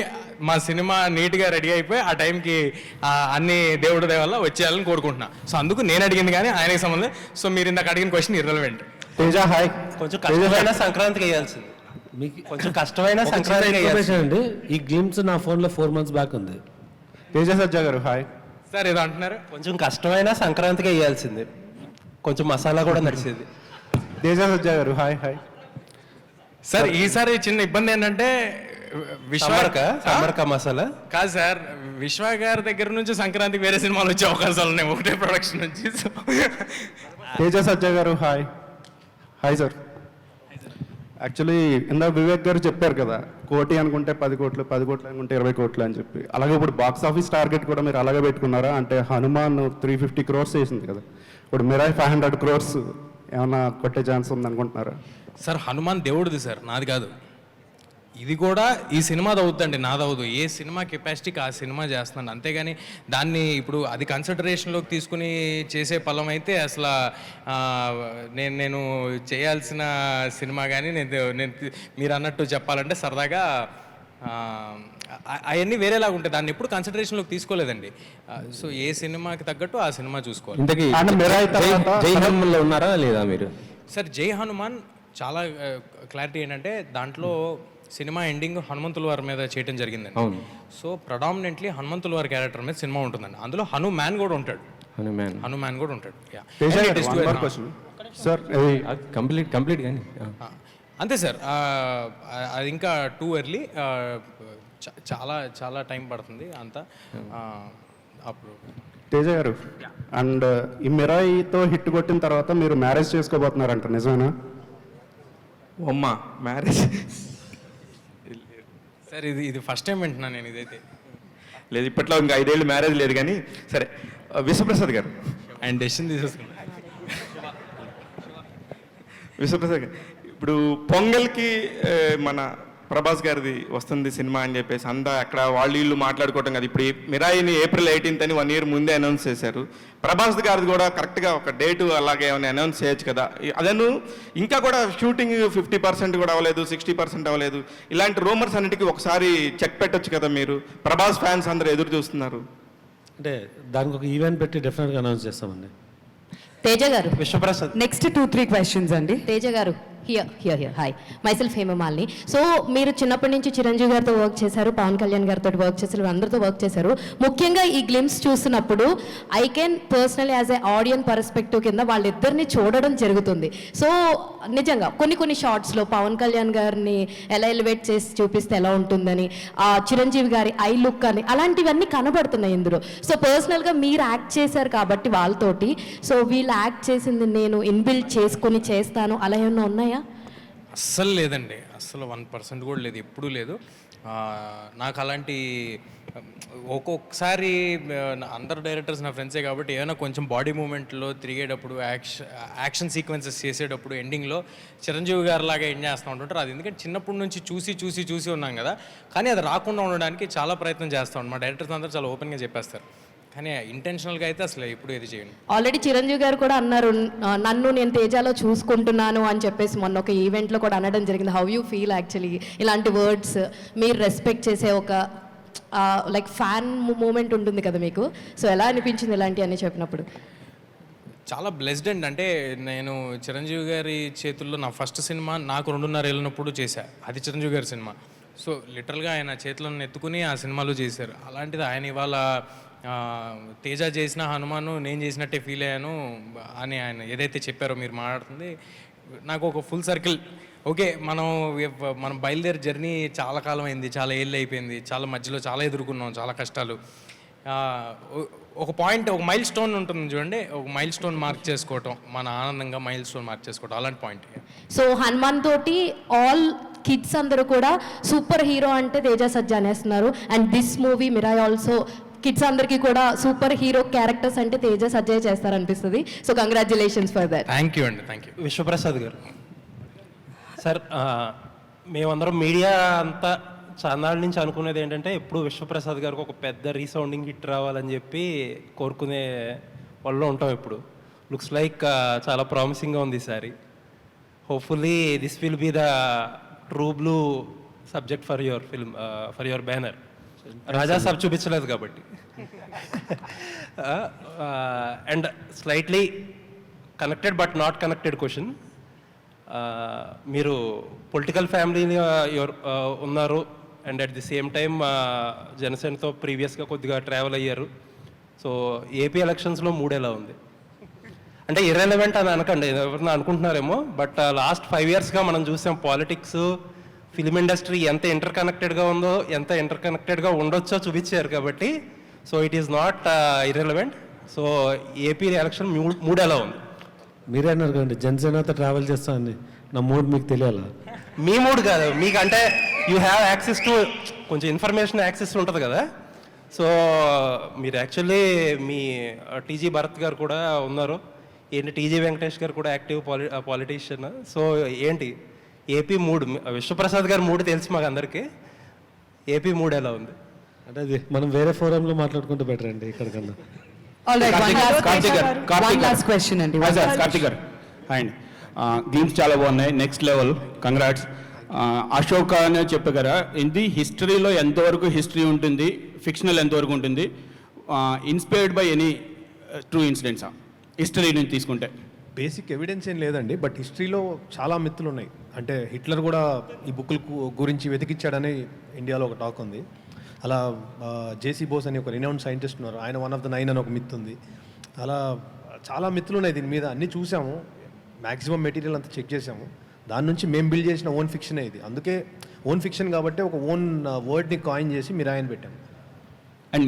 Speaker 3: మా సినిమా నీట్గా రెడీ అయిపోయి ఆ టైంకి అన్ని దేవుడి దయ వల్ల వచ్చేయాలని కోరుకుంటున్నా. సో అందుకు నేను అడిగింది కానీ ఆయనకి సంబంధం. సో మీరు ఇందాక అడిగిన క్వశ్చన్ ఇర్రెలవెంట్.
Speaker 10: తేజ హాయ్.
Speaker 2: కొంచెం కష్టమైన సంక్రాంతికి వేయాల్సింది, కొంచెం కష్టమైన సంక్రాంతికి
Speaker 8: అండి. ఈ గ్లిమ్స్ నా ఫోన్లో 4 months బ్యాక్ ఉంది.
Speaker 10: తేజ సజ్జా గారు హాయ్.
Speaker 3: సార్ ఏదో అంటున్నారు.
Speaker 2: కొంచెం కష్టమైన సంక్రాంతికి వేయాల్సింది, కొంచెం మసాలా కూడా నడిచేది.
Speaker 10: తేజ సజ్జా గారు హాయ్.
Speaker 3: సార్ ఈసారి చిన్న ఇబ్బంది ఏంటంటే
Speaker 2: సమ్మర్క మసాలా
Speaker 3: కాదు సార్, విశ్వ గారి దగ్గర నుంచి సంక్రాంతికి వేరే సినిమాలు వచ్చే అవకాశాలు ఉన్నాయి ఒకటే ప్రొడక్షన్ నుంచి.
Speaker 10: తేజ సజ్జా గారు హాయ్. సార్
Speaker 5: యాక్చువల్లీ ఇందాక వివేక్ గారు చెప్పారు కదా, 1 కోటి అనుకుంటే 10 కోట్లు, 10 కోట్లు అనుకుంటే 20 కోట్లు అని చెప్పి. అలాగే ఇప్పుడు బాక్స్ ఆఫీస్ టార్గెట్ కూడా మీరు అలాగే పెట్టుకున్నారా? అంటే హనుమాన్ 350 crores చేసింది కదా, ఇప్పుడు మిరాయ్ 500 crores ఏమన్నా కొట్టే ఛాన్స్ ఉంది అనుకుంటున్నారా?
Speaker 3: సార్ హనుమాన్ దేవుడిది సార్, నాది కాదు. ఇది కూడా ఈ సినిమాది అవుతుందండి, నాదవుదు. ఏ సినిమా కెపాసిటీకి ఆ సినిమా చేస్తున్నాను, అంతేగాని దాన్ని ఇప్పుడు అది కన్సిడరేషన్లోకి తీసుకుని చేసే పలం అయితే అసలు నేను చేయాల్సిన సినిమా కానీ నేను మీరు అన్నట్టు చెప్పాలంటే సరదాగా అవన్నీ వేరేలాగా ఉంటాయి. దాన్ని ఎప్పుడు కన్సిడరేషన్లోకి తీసుకోలేదండి. సో ఏ సినిమాకి తగ్గట్టు ఆ సినిమా చూసుకోవాలి.
Speaker 9: ఇంతకీ జై హనుమన్లో ఉన్నారా లేదా మీరు?
Speaker 3: సార్ జై హనుమాన్ చాలా క్లారిటీ ఏంటంటే దాంట్లో సినిమా ఎండింగ్ హనుమంతుల వారి మీద చేయడం జరిగిందండి.
Speaker 9: అవును.
Speaker 3: సో ప్రొడామినెంట్లీ హనుమంతుల వారి క్యారెక్టర్ మీద సినిమా ఉంటుందండి. అందులో హనుమాన్ కూడా ఉంటాడు. హనుమాన్ కూడా ఉంటాడు.
Speaker 5: సార్
Speaker 9: కంప్లీట్ కానీ
Speaker 3: అంతే సార్. అది ఇంకా టూ ఎర్లీ, చాలా చాలా టైం పడుతుంది అంతా. అప్పుడు
Speaker 5: తేజ గారు, అండ్ ఈ మిరాయితో హిట్ కొట్టిన తర్వాత మీరు మ్యారేజ్ చేసుకోబోతున్నారంట, నిజమేనా?
Speaker 10: అమ్మా మ్యారేజ్
Speaker 3: సార్ ఇది ఫస్ట్ టైం వింటున్నాను నేను ఇదైతే.
Speaker 10: లేదు, ఇప్పట్లో ఇంకా 5 ఏళ్ళు మ్యారేజ్ లేదు కానీ. సరే, విశ్వప్రసాద్ గారు
Speaker 3: ఆయన డెసిషన్ తీసేసుకున్నాను.
Speaker 10: విశ్వప్రసాద్ గారు, ఇప్పుడు పొంగల్కి మన ప్రభాస్ గారిది వస్తుంది సినిమా అని చెప్పేసి అంతా అక్కడ వీళ్ళు మాట్లాడుకోవటం కదా. ఇప్పుడు మిరాయిని April 18th అని 1 year ముందే అనౌన్స్ చేశారు. ప్రభాస్ గారిది కూడా కరెక్ట్గా ఒక డేటు అలాగే ఏమైనా అనౌన్స్ చేయొచ్చు కదా. అదను ఇంకా కూడా షూటింగ్ 50% కూడా అవ్వలేదు, 60% అవ్వలేదు. ఇలాంటి రూమర్స్ అన్నిటికీ ఒకసారి చెక్ పెట్టొచ్చు కదా మీరు. ప్రభాస్ ఫ్యాన్స్ అందరూ ఎదురు చూస్తున్నారు.
Speaker 8: అంటే దానికి ఒక ఈవెంట్ పెట్టి డెఫినెట్గా అనౌన్స్ చేస్తామండి.
Speaker 11: తేజ గారు,
Speaker 2: విశ్వప్రసాద్.
Speaker 1: నెక్స్ట్ 2-3 క్వశ్చన్స్ అండి.
Speaker 11: Teja garu, here hi, myself Hemamalini. So మీరు చిన్నప్పటి నుంచి చిరంజీవి గారితో వర్క్ చేశారు, పవన్ కళ్యాణ్ గారితో వర్క్ చేశారు, అందరితో వర్క్ చేశారు. ముఖ్యంగా ఈ గ్లిమ్స్ చూస్తున్నప్పుడు I can personally as a audience perspective కింద వాళ్ళిద్దరిని చూడడం జరుగుతుంది. సో నిజంగా కొన్ని షార్ట్స్లో పవన్ కళ్యాణ్ గారిని ఎలా ఎలివేట్ చేసి చూపిస్తే ఎలా ఉంటుందని, చిరంజీవి గారి ఐ లుక్ అని అలాంటివన్నీ కనబడుతున్నాయి ఇందులో. సో పర్సనల్గా మీరు యాక్ట్ చేశారు కాబట్టి వాళ్ళతోటి, సో వీళ్ళు యాక్ట్ చేసింది నేను ఇన్బిల్డ్ చేసుకొని చేస్తాను అలా ఏమన్నా ఉన్నాయా?
Speaker 3: అస్సలు లేదండి, అస్సలు 1% కూడా లేదు, ఎప్పుడూ లేదు. నాకు అలాంటి ఒక్కొక్కసారి అందరు డైరెక్టర్స్ నా ఫ్రెండ్సే కాబట్టి ఏమైనా కొంచెం బాడీ మూమెంట్లో తిరిగేటప్పుడు యాక్షన్ సీక్వెన్సెస్ చేసేటప్పుడు ఎండింగ్లో చిరంజీవి గారు లాగా ఏం చేస్తూ ఉంటుంటారు. అది ఎందుకంటే చిన్నప్పటి నుంచి చూసి ఉన్నాం కదా. కానీ అది రాకుండా ఉండడానికి చాలా ప్రయత్నం చేస్తూ ఉంటాం. మా డైరెక్టర్స్ అందరూ చాలా ఓపెన్గా చెప్పేస్తారు. కానీ ఇంటెన్షనల్గా అయితే అసలు ఎప్పుడు ఏది చేయండి.
Speaker 11: ఆల్రెడీ చిరంజీవి గారు కూడా అన్నారు, నన్ను నేను తేజాలో చూసుకుంటున్నాను అని చెప్పేసి మొన్న ఒక ఈవెంట్లో కూడా అనడం జరిగింది. హౌ యూ ఫీల్ యాక్చువల్లీ ఇలాంటి వర్డ్స్, మీరు రెస్పెక్ట్ చేసే ఒక లైక్ ఫ్యాన్ మూమెంట్ ఉంటుంది కదా మీకు, సో ఎలా అనిపించింది ఇలాంటి అని చెప్పినప్పుడు?
Speaker 3: చాలా బ్లెస్డ్ అండి. అంటే నేను చిరంజీవి గారి చేతుల్లో నా ఫస్ట్ సినిమా నాకు 2.5 ఏళ్ళనప్పుడు చేశా. అది చిరంజీవి గారి సినిమా. సో లిటరల్గా ఆయన చేతులను ఎత్తుకుని ఆ సినిమాలో చేశారు. అలాంటిది ఆయన ఇవాళ తేజ చేసిన హనుమాను నేను చేసినట్టే ఫీల్ అయ్యాను అని ఆయన ఏదైతే చెప్పారో మీరు మాట్లాడుతుంది నాకు ఒక ఫుల్ సర్కిల్. ఓకే, మనం బయలుదేరి జర్నీ చాలా కాలం అయింది, చాలా ఏళ్ళు అయిపోయింది, చాలా మధ్యలో చాలా ఎదుర్కొన్నాం, చాలా కష్టాలు. ఒక పాయింట్, ఒక మైల్ స్టోన్ ఉంటుంది చూడండి, ఒక మైల్ స్టోన్ మార్క్ చేసుకోవటం, మన ఆనందంగా మైల్ స్టోన్ మార్క్ చేసుకోవటం, అలాంటి పాయింట్.
Speaker 11: సో హనుమాన్ తోటి ఆల్ కిడ్స్ అందరూ కూడా సూపర్ హీరో అంటే తేజ సజ్జా అనేస్తున్నారు. And this movie Mirai also kids అందరికీ కూడా సూపర్ హీరో క్యారెక్టర్స్ అంటే తేజ సజ్జయ్ చేస్తారనిపిస్తుంది. So congratulations for that.
Speaker 3: Thank you అండి, thank you.
Speaker 2: Vishwaprasad garu, sir మేమందరం మీడియా అంతా చాన్నాళ్ళ నుంచి అనుకునేది ఏంటంటే ఎప్పుడు విశ్వప్రసాద్ గారికి ఒక పెద్ద రీసౌండింగ్ హిట్ రావాలని చెప్పి కోరుకునే వాళ్ళు ఉంటాం. ఇప్పుడు లుక్స్ లైక్ చాలా ప్రామిసింగ్గా ఉంది ఈసారి. Hopefully this will be the true blue subject for your film, for your banner. Raja Saab చూపించలేదు కాబట్టి. And slightly connected but not connected question. మీరు పొలిటికల్ ఫ్యామిలీని ఉన్నారు and at the same time జనసేనతో ప్రీవియస్గా కొద్దిగా ట్రావెల్ అయ్యారు. సో ఏపీ ఎలక్షన్స్లో 3 ఎలా ఉంది అంటే ఇర్రెలవెంట్ అని అనకండి, ఎవరన్నా అనుకుంటున్నారేమో, బట్ లాస్ట్ 5 yearsగా మనం చూసాం పాలిటిక్స్, ఫిలిం ఇండస్ట్రీ ఎంత ఇంటర్ కనెక్టెడ్గా ఉందో, ఎంత ఇంటర్ కనెక్టెడ్గా ఉండొచ్చో చూపించారు కాబట్టి. So it is not irrelevant. So AP election 3 ఎలా ఉంది?
Speaker 8: మీరే అన్నారు కదండి జనసేనతో ట్రావెల్ చేస్తానని, నా మూడ్ మీకు తెలియాలా?
Speaker 2: మీ మూడ్ కాదు, మీకు అంటే యూ హ్యావ్ యాక్సెస్ టు కొంచెం ఇన్ఫర్మేషన్ యాక్సెస్ ఉంటుంది కదా. సో మీరు యాక్చువల్లీ మీ టీజీ భరత్ గారు కూడా ఉన్నారు, ఏంటి టీజీ వెంకటేష్ గారు కూడా యాక్టివ్ పాలిటీషియన్. సో ఏంటి ఏపీ మూడ్, విశ్వప్రసాద్ గారి మూడ్ తెలుసు మాకు అందరికీ. ఏపీ మూడ్ ఎలా ఉంది?
Speaker 8: అంటే అది మనం వేరే ఫోరంలో మాట్లాడుకుంటే బెటర్ అండి ఇక్కడ కన్నా.
Speaker 1: All right, one last question అండి.
Speaker 12: కార్తిక్ గారు హాయ్ అండి. గేమ్స్ చాలా బాగున్నాయి, నెక్స్ట్ లెవెల్, కంగ్రాట్స్. అశోక్ అనే చెప్పారు కదా, ఇది హిస్టరీలో ఎంతవరకు హిస్టరీ ఉంటుంది, ఫిక్షనల్ ఎంతవరకు ఉంటుంది, ఇన్స్పైర్డ్ బై ఎనీ ట్రూ ఇన్సిడెంట్సా హిస్టరీ నుంచి తీసుకుంటే?
Speaker 4: బేసిక్ ఎవిడెన్స్ ఏం లేదండి, బట్ హిస్టరీలో చాలా మిత్తులు ఉన్నాయి. అంటే హిట్లర్ కూడా ఈ బుక్కుల గురించి వెతికిచ్చాడని ఇండియాలో ఒక టాక్ ఉంది. అలా జేసీ బోస్ అని ఒక రినౌండ్ సైంటిస్ట్ ఉన్నారు, ఆయన 1 of the 9 అని ఒక మిత్ ఉంది. అలా చాలా మిత్తులు ఉన్నాయి దీని మీద, అన్నీ చూసాము, మ్యాక్సిమం మెటీరియల్ అంతా చెక్ చేసాము. దాని నుంచి మేము బిల్డ్ చేసిన ఓన్ ఫిక్షనే ఇది. అందుకే ఓన్ ఫిక్షన్ కాబట్టి ఒక ఓన్ వర్డ్ని కాయిన్ చేసి మిరాయ్ అని పెట్టాము.
Speaker 12: అండ్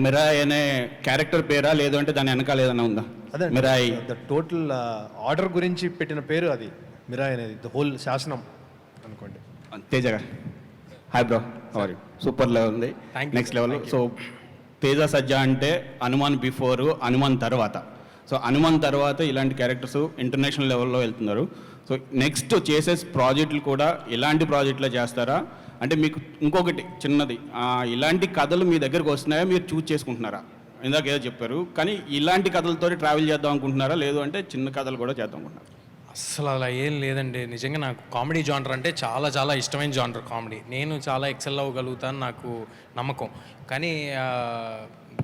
Speaker 12: మిరాయ్ అనే క్యారెక్టర్ పేరా, లేదు అంటే దాని వెనకాల ఏదైనా ఉందా?
Speaker 4: అదే
Speaker 12: మిరాయ్
Speaker 4: ద టోటల్ ఆర్డర్ గురించి పెట్టిన పేరు అది, మిరాయ్ అనేది, ద హోల్ శాసనం అనుకోండి.
Speaker 12: తేజ గారు hi bro, sorry super level ఉంది, నెక్స్ట్ లెవెల్. సో తేజ సజ్జా అంటే హనుమాన్ బిఫోరు, హనుమాన్ తర్వాత. సో హనుమాన్ తర్వాత ఇలాంటి క్యారెక్టర్స్ ఇంటర్నేషనల్ లెవెల్లో వెళ్తున్నారు. సో నెక్స్ట్ చేసే ప్రాజెక్టులు కూడా ఇలాంటి ప్రాజెక్టులే చేస్తారా? అంటే మీకు ఇంకొకటి చిన్నది, ఇలాంటి కథలు మీ దగ్గరకు వస్తున్నాయా, మీరు చూస్ చేసుకుంటున్నారా? ఇందాక ఏదో చెప్పారు, కానీ ఇలాంటి కథలతో ట్రావెల్ చేద్దాం అనుకుంటున్నారా, లేదు అంటే చిన్న కథలు కూడా చేద్దాం అనుకుంటున్నారా?
Speaker 3: అస్సలు అలా ఏం లేదండి. నిజంగా నాకు కామెడీ జానర్ అంటే చాలా చాలా ఇష్టమైన జానర్ కామెడీ. నేను చాలా ఎక్సెల్ అవ్వగలుగుతాను, నాకు నమ్మకం. కానీ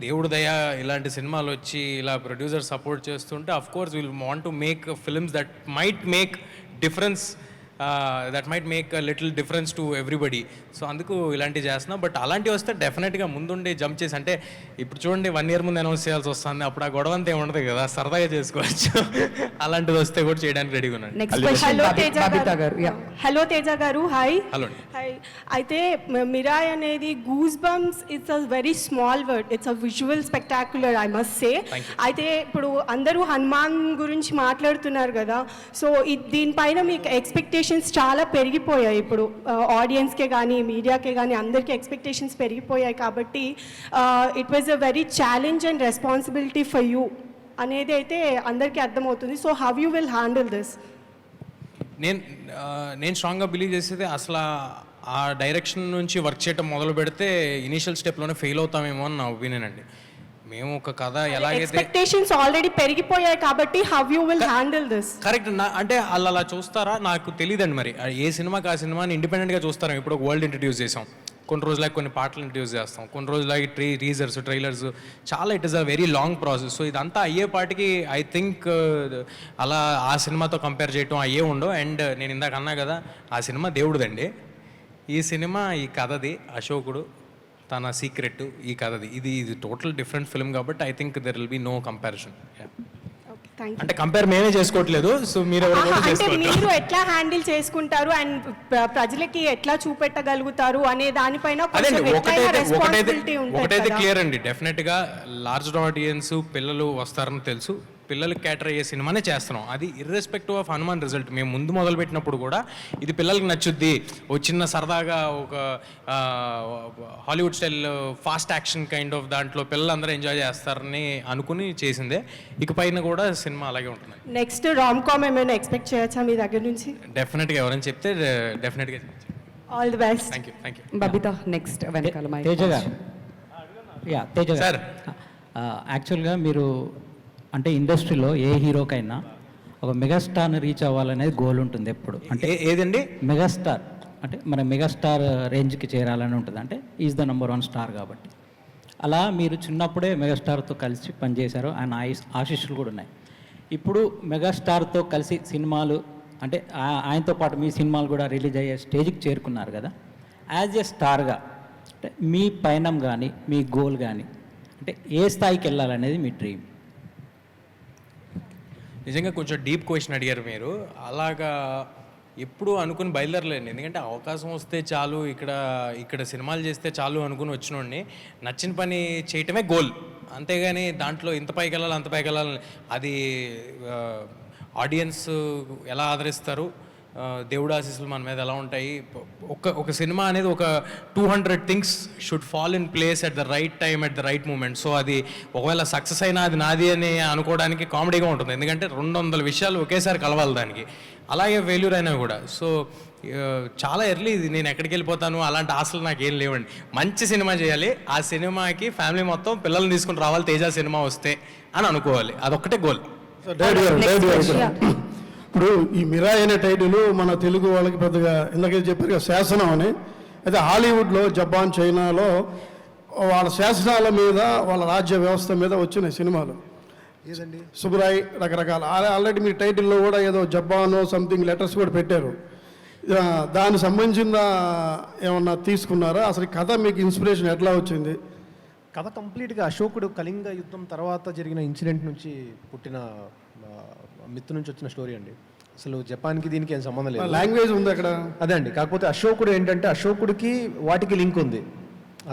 Speaker 3: దేవుడి దయ ఇలాంటి సినిమాలు వచ్చి ఇలా ప్రొడ్యూసర్ సపోర్ట్ చేస్తుంటే of course will want to make films that might make difference, that might make little difference to everybody. So అందుకు ఇలాంటివి చేస్తున్నా. బట్ అలాంటివి వస్తే డెఫినెట్గా ముందుండి జంప్ చేసి, అంటే ఇప్పుడు చూడండి 1 year ముందు అనౌన్స్ చేయాల్సి వస్తుంది, అప్పుడు ఆ గొడవ అంతా ఏమి ఉండదు కదా, సరదాగా చేసుకోవచ్చు. అలాంటిది వస్తే కూడా చేయడానికి రెడీగా ఉన్నాను.
Speaker 13: హలో తేజ గారు, హాయ్.
Speaker 3: Hello
Speaker 13: hi. అయితే మిరాయ్ అనేది goose bumps, it's a very small word, it's a visual spectacular, I must say. అయితే ఇప్పుడు అందరూ హనుమాన్ గురించి మాట్లాడుతున్నారు కదా, సో దీనిపైన మీకు ఎక్స్పెక్టేషన్స్ చాలా పెరిగిపోయాయి. ఇప్పుడు ఆడియన్స్కే కానీ మీడియాకే కానీ అందరికీ ఎక్స్పెక్టేషన్స్ పెరిగిపోయాయి. కాబట్టి it was a very challenge and responsibility for you అనేది అయితే అందరికీ అర్థమవుతుంది. So how you will handle this?
Speaker 3: నేను స్ట్రాంగ్గా బిలీవ్ చేసేది, అసలు ఆ డైరెక్షన్ నుంచి వర్క్ చేయడం మొదలు పెడితే ఇనీషియల్ స్టెప్లోనే ఫెయిల్ అవుతామేమో అని నా ఒపీనియన్ అండి. మేము ఒక కథ ఎలాగైతే
Speaker 13: ఎక్స్పెక్టేషన్స్ ఆల్రెడీ పెరిగిపోయాయి కాబట్టి how you will handle this?
Speaker 3: Correct. అంటే వాళ్ళు అలా చూస్తారా నాకు తెలియదండి. మరి ఏ సినిమాకి ఆ సినిమాని ఇండిపెండెంట్గా చూస్తారా? ఇప్పుడు ఒక వరల్డ్ ఇంట్రడ్యూస్ చేసాం, కొన్ని రోజులకి కొన్ని పాటలు ఇంట్రడ్యూస్ చేస్తాం, కొన్ని రోజులకి టీజర్స్, ట్రైలర్స్, చాలా it is a very long process. So ఇదంతా అయ్యేపాటికి ఐ థింక్ అలా ఆ సినిమాతో కంపేర్ చేయటం అయ్యే ఉండవు. అండ్ నేను ఇందాక అన్నా కదా, ఆ సినిమా దేవుడిదండి, ఈ సినిమా ఈ కథది, అశోకుడు తన సీక్రెట్ ఈ కథది. ఇది టోటల్ డిఫరెంట్ ఫిల్మ్ కాబట్టి I think there will be no comparison. అంటే కంపేర్ మేమే చేసుకోవట్లేదు, సో మీరు
Speaker 13: మీరు ఎట్లా హ్యాండిల్ చేసుకుంటారు అండ్ ప్రజలకి ఎట్లా చూపెట్టగలుగుతారు అనే దానిపైన
Speaker 3: ఒకటైతే క్లియర్ అండి, డెఫినెట్గా లార్జ్ ఆడియన్స్ పిల్లలు వస్తారని తెలుసు, పిల్లలకి క్యాటర్ అయ్యే సినిమానే చేస్తున్నాం. అది ఇర్రెస్పెక్టివ్ ఆఫ్ హనుమాన్ రిజల్ట్. మేము ముందు మొదలు పెట్టినప్పుడు కూడా ఇది పిల్లలకి నచ్చుద్ది, ఒక చిన్న సరదాగా ఒక Hollywood style fast action kind of దాంట్లో పిల్లలందరూ ఎంజాయ్ చేస్తారని అనుకుని చేసిందే. ఇకపైన కూడా సినిమా అలాగే ఉంటుంది.
Speaker 13: నెక్స్ట్ రామ్ కామ్ ఏమైనా ఎక్స్పెక్ట్ చేయొచ్చా మీ దగ్గర నుంచి?
Speaker 3: డెఫినెట్గా ఎవరైనా చెప్తే డెఫినెట్గా.
Speaker 13: All the best.
Speaker 3: Thank you, thank you.
Speaker 1: Babita next వెనకాల మైక్.
Speaker 14: తేజ గారు, తేజ
Speaker 3: సార్,
Speaker 14: యాక్చువల్గా మీరు అంటే ఇండస్ట్రీలో ఏ హీరోకైనా ఒక మెగాస్టార్ని రీచ్ అవ్వాలనేది గోల్ ఉంటుంది ఎప్పుడు. అంటే
Speaker 3: ఏదండి
Speaker 14: మెగాస్టార్ అంటే మన మెగాస్టార్ రేంజ్కి చేరాలని ఉంటుంది, అంటే ఈజ్ ద నంబర్ 1 స్టార్ కాబట్టి. అలా మీరు చిన్నప్పుడే మెగాస్టార్తో కలిసి పనిచేశారు, ఆయన ఆశీస్సులు కూడా ఉన్నాయి. ఇప్పుడు మెగాస్టార్తో కలిసి సినిమాలు అంటే ఆయనతో పాటు మీ సినిమాలు కూడా రిలీజ్ అయ్యే స్టేజ్కి చేరుకున్నారు కదా, యాజ్ ఏ స్టార్గా అంటే మీ పయనం కానీ మీ గోల్ కానీ అంటే ఏ స్థాయికి వెళ్ళాలనేది మీ డ్రీమ్?
Speaker 3: నిజంగా కొంచెం డీప్ క్వశ్చన్ అడిగారు మీరు. అలాగా ఎప్పుడు అనుకుని బయలుదేరలేండి, ఎందుకంటే అవకాశం వస్తే చాలు, ఇక్కడ సినిమాలు చేస్తే చాలు అనుకుని వచ్చినోడిని. నచ్చిన పని చేయటమే గోల్, అంతేగాని దాంట్లో ఇంత పైకి వెళ్ళాలి అంత పైకి వెళ్ళాలి, అది ఆడియన్స్ ఎలా ఆదరిస్తారు, దేవుడు ఆశీస్సులు మన మీద ఎలా ఉంటాయి. ఒక సినిమా అనేది ఒక 200 things should fall in place at the right time at the right moment. So అది ఒకవేళ సక్సెస్ అయినా అది నాది అని అనుకోవడానికి కామెడీగా ఉంటుంది, ఎందుకంటే 200 విషయాలు ఒకేసారి కలవాలి దానికి. అలాగే ఫెయిల్యూర్ అయినా కూడా. సో చాలా ఎర్లీ ఇది, నేను ఎక్కడికి వెళ్ళిపోతాను అలాంటి ఆశలు నాకు ఏం లేవండి. మంచి సినిమా చేయాలి, ఆ సినిమాకి ఫ్యామిలీ మొత్తం పిల్లల్ని తీసుకుని రావాలి తేజ సినిమా వస్తే అని అనుకోవాలి, అదొక్కటే గోల్.
Speaker 15: ఇప్పుడు ఈ మిరాయ్ అనే టైటిల్ మన తెలుగు వాళ్ళకి పెద్దగా ఇందాక చెప్పారు కదా శాసనం అని. అయితే హాలీవుడ్లో, జపాన్, చైనాలో వాళ్ళ శాసనాల మీద, వాళ్ళ రాజ్య వ్యవస్థ మీద వచ్చినాయి సినిమాలు.
Speaker 4: ఏదండి
Speaker 15: సుబ్రాయ్ రకరకాల. ఆల్రెడీ మీ టైటిల్లో కూడా ఏదో జపాన్ సంథింగ్ లెటర్స్ కూడా పెట్టారు. దానికి సంబంధించిన ఏమన్నా తీసుకున్నారా? అసలు కథ మీకు ఇన్స్పిరేషన్ ఎట్లా వచ్చింది?
Speaker 4: కథ కంప్లీట్గా అశోకుడు కళింగ యుద్ధం తర్వాత జరిగిన ఇన్సిడెంట్ నుంచి పుట్టిన మిత్తు నుంచి వచ్చిన స్టోరీ అండి. అసలు జపాన్కి దీనికి ఏం సంబంధం లేదు.
Speaker 15: లాంగ్వేజ్ ఉంది అక్కడ.
Speaker 4: అదే అండి. కాకపోతే అశోకుడు ఏంటంటే అశోకుడికి వాటికి లింక్ ఉంది.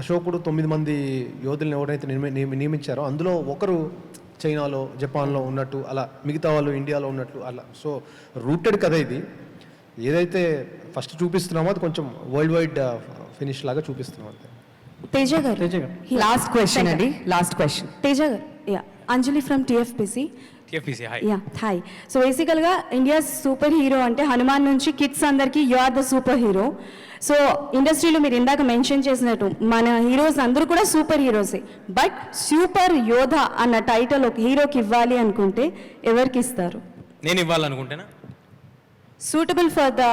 Speaker 4: అశోకుడు 9 మంది యోధులను ఎవరైతే నియమించారో అందులో ఒకరు చైనాలో, జపాన్లో ఉన్నట్టు, అలా మిగతా వాళ్ళు ఇండియాలో ఉన్నట్లు అలా. సో రూటెడ్ కథ ఇది. ఏదైతే ఫస్ట్ చూపిస్తున్నామో అది కొంచెం వరల్డ్ వైడ్ ఫినిష్ లాగా చూపిస్తున్నాం అంతే.
Speaker 11: తేజ గారు,
Speaker 1: లాస్ట్ క్వశ్చన్ అండి, last question.
Speaker 11: Teja garu, Anjali from TFPC. Hi. So బేసికల్గా ఇండియా సూపర్ హీరో అంటే హనుమాన్ నుంచి కిడ్స్ అందరికీ you are the super hero. So ఇండస్ట్రీలో మీరు ఇందాక మెన్షన్ చేసినట్టు మన హీరోస్ అందరూ కూడా సూపర్ హీరోసే. బట్ సూపర్ యోధ అన్న టైటిల్ ఒక హీరోకి ఇవ్వాలి అనుకుంటే ఎవరికి ఇస్తారు?
Speaker 3: నేను ఇవ్వాలనుకుంటేనా?
Speaker 11: సూటబుల్ ఫర్ ద